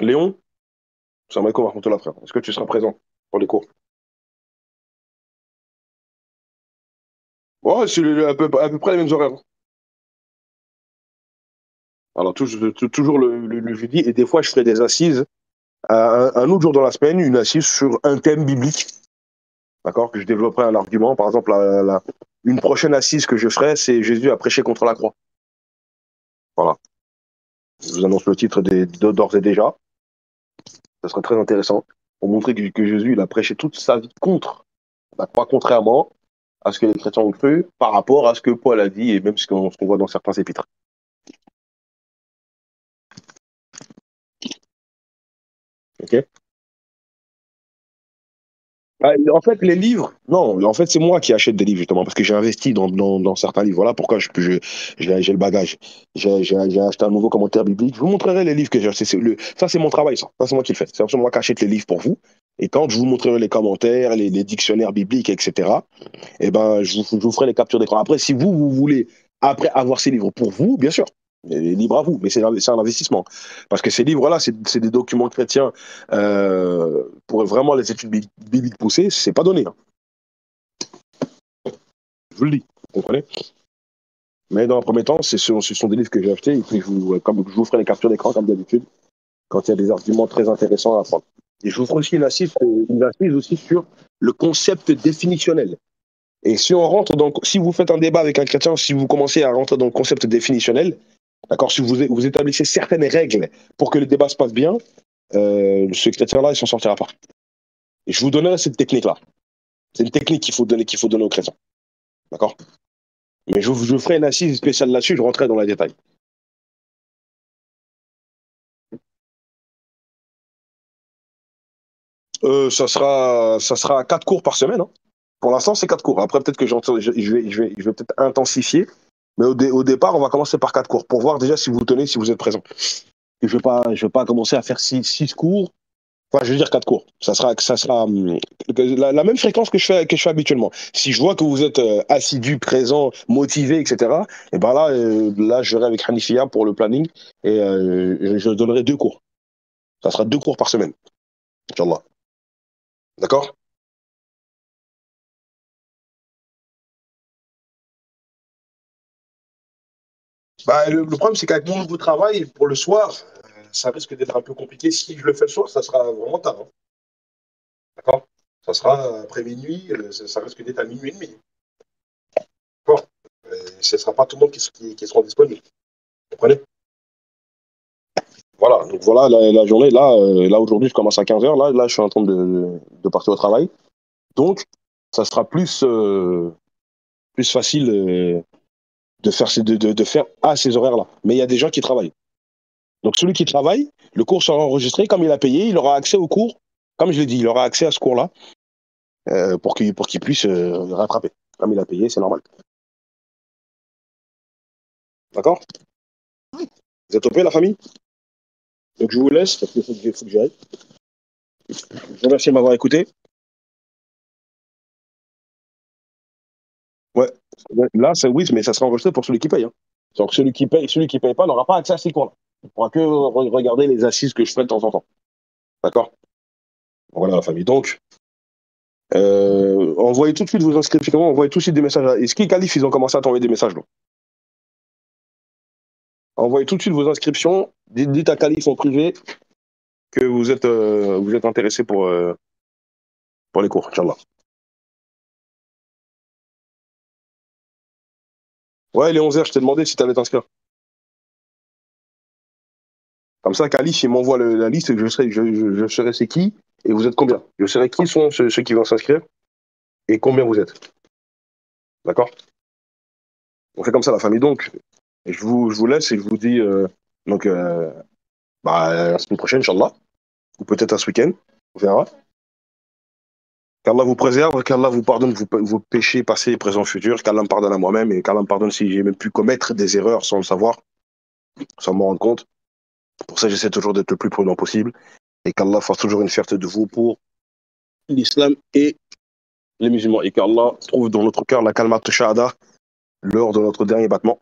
Léon? Ça m'a raconté la frère. Est-ce que tu seras présent pour les cours? Ouais, c'est à peu près les mêmes horaires. Alors, toujours le jeudi, et des fois, je ferai des assises un autre jour dans la semaine, une assise sur un thème biblique, d'accord, que je développerai un argument. Par exemple, une prochaine assise que je ferai, c'est Jésus a prêché contre la croix. Voilà. Je vous annonce le titre d'ores et déjà. Ce serait très intéressant pour montrer que Jésus il a prêché toute sa vie contre la croix, contrairement à ce que les chrétiens ont cru par rapport à ce que Paul a dit et même ce qu'on voit dans certains épîtres. Ok. En fait, les livres, non, en fait, c'est moi qui achète des livres, justement, parce que j'ai investi dans certains livres. Voilà pourquoi j'ai le bagage. J'ai acheté un nouveau commentaire biblique. Je vous montrerai les livres que j'ai achetés. Ça, c'est mon travail, ça. Ça, c'est moi qui le fais. C'est moi qui achète les livres pour vous. Et quand je vous montrerai les commentaires, les dictionnaires bibliques, etc., eh ben, je vous ferai les captures d'écran. Après, si vous voulez, après avoir ces livres pour vous, bien sûr, libre à vous, mais c'est un investissement. Parce que ces livres-là, c'est des documents chrétiens pour vraiment les études bibliques poussées, c'est pas donné. Hein. Je vous le dis, vous comprenez? Mais dans un premier temps, ce sont des livres que j'ai achetés et puis je vous ferai les captures d'écran comme d'habitude quand il y a des arguments très intéressants à apprendre. Et je vous ferai aussi une assise aussi sur le concept définitionnel. Et si vous faites un débat avec un chrétien, si vous commencez à rentrer dans le concept définitionnel, d'accord, si vous établissez certaines règles pour que le débat se passe bien, ce chrétien-là, il s'en sortira pas. Et je vous donnerai cette technique-là. C'est une technique qu'il faut donner aux chrétiens. D'accord? Mais je ferai une assise spéciale là-dessus, je rentrerai dans les détails. Ça sera 4 cours par semaine. Hein. Pour l'instant, c'est 4 cours. Après, peut-être que je vais peut-être intensifier. Mais au départ, on va commencer par 4 cours pour voir déjà si vous tenez, si vous êtes présent. Je ne vais pas commencer à faire 6 cours. Enfin, je veux dire 4 cours. Ça sera la même fréquence que je fais habituellement. Si je vois que vous êtes assidu, présent, motivé, etc., et ben là, je verrai avec Hanifia pour le planning et je donnerai 2 cours. Ça sera 2 cours par semaine. Inch'Allah. D'accord? Bah, le problème, c'est qu'avec mon nouveau travail, pour le soir, ça risque d'être un peu compliqué. Si je le fais le soir, ça sera vraiment tard. Hein. D'accord? Ça sera après minuit, ça risque d'être à minuit et demi. D'accord? Ce ne sera pas tout le monde qui sera disponible. Vous comprenez? Voilà, donc voilà la journée. Là aujourd'hui, je commence à 15h. Là, je suis en train de partir au travail. Donc, ça sera plus facile de faire à ces horaires-là. Mais il y a des gens qui travaillent. Donc, celui qui travaille, le cours sera enregistré. Comme il a payé, il aura accès au cours. Comme je l'ai dit, il aura accès à ce cours-là pour qu'il puisse rattraper. Comme il a payé, c'est normal. D'accord? Vous êtes OP, la famille? Donc, je vous laisse parce qu'il faut que j'aille. Je vous remercie de m'avoir écouté. Ouais. Là, oui, mais ça sera enregistré pour celui qui paye. Hein. Donc celui qui paye pas n'aura pas accès à ces cours-là. Il pourra que regarder les assises que je fais de temps en temps. D'accord? Voilà la famille. Donc, envoyez tout de suite vos inscriptions, envoyez tout de suite des messages. Est-ce qu'ils qualifient, ils ont commencé à t'envoyer des messages là. Envoyez tout de suite vos inscriptions. Dites à Calif en privé que vous êtes intéressé pour les cours, Inch'Allah. Ouais, il est 11h, je t'ai demandé si tu allais t'inscrire. Comme ça, Calif, il m'envoie la liste et je saurai c'est qui et vous êtes combien. Je saurai qui sont ceux qui vont s'inscrire et combien vous êtes. D'accord? On fait comme ça, la famille. Donc, je vous laisse et je vous dis donc, la semaine prochaine, Inch'Allah, ou peut-être à ce week-end. On verra. Qu'Allah vous préserve, qu'Allah vous pardonne vos péchés passés, présents, futurs, qu'Allah me pardonne à moi-même et qu'Allah me pardonne si j'ai même pu commettre des erreurs sans le savoir, sans m'en rendre compte. Pour ça, j'essaie toujours d'être le plus prudent possible et qu'Allah fasse toujours une fierté de vous pour l'islam et les musulmans et qu'Allah trouve dans notre cœur la kalmat shahada lors de notre dernier battement.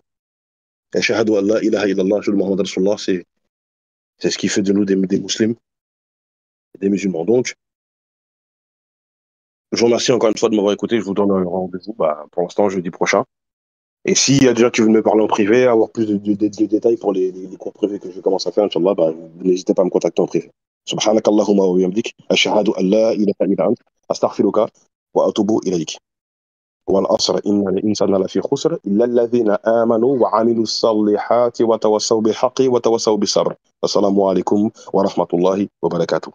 Et shahadu Allah ilaha illallah, Muhammad Rasulullah, c'est ce qui fait de nous des musulmans, des musulmans. Donc, je vous remercie encore une fois de m'avoir écouté. Je vous donne un rendez-vous pour l'instant jeudi prochain. Et s'il y a des gens qui veulent me parler en privé, avoir plus de détails pour les cours privés que je commence à faire, Inch'Allah, n'hésitez pas à me contacter en privé. سبحانك اللهم وبحمدك أشهد أن لا إله إلا أنت أستغفرك وأتوب إليك والعصر إن الإنسان لفي خسر إلا الذين آمنوا وعملوا الصالحات وتواصوا بالحق وتواصوا بالصبر السلام عليكم ورحمة الله وبركاته.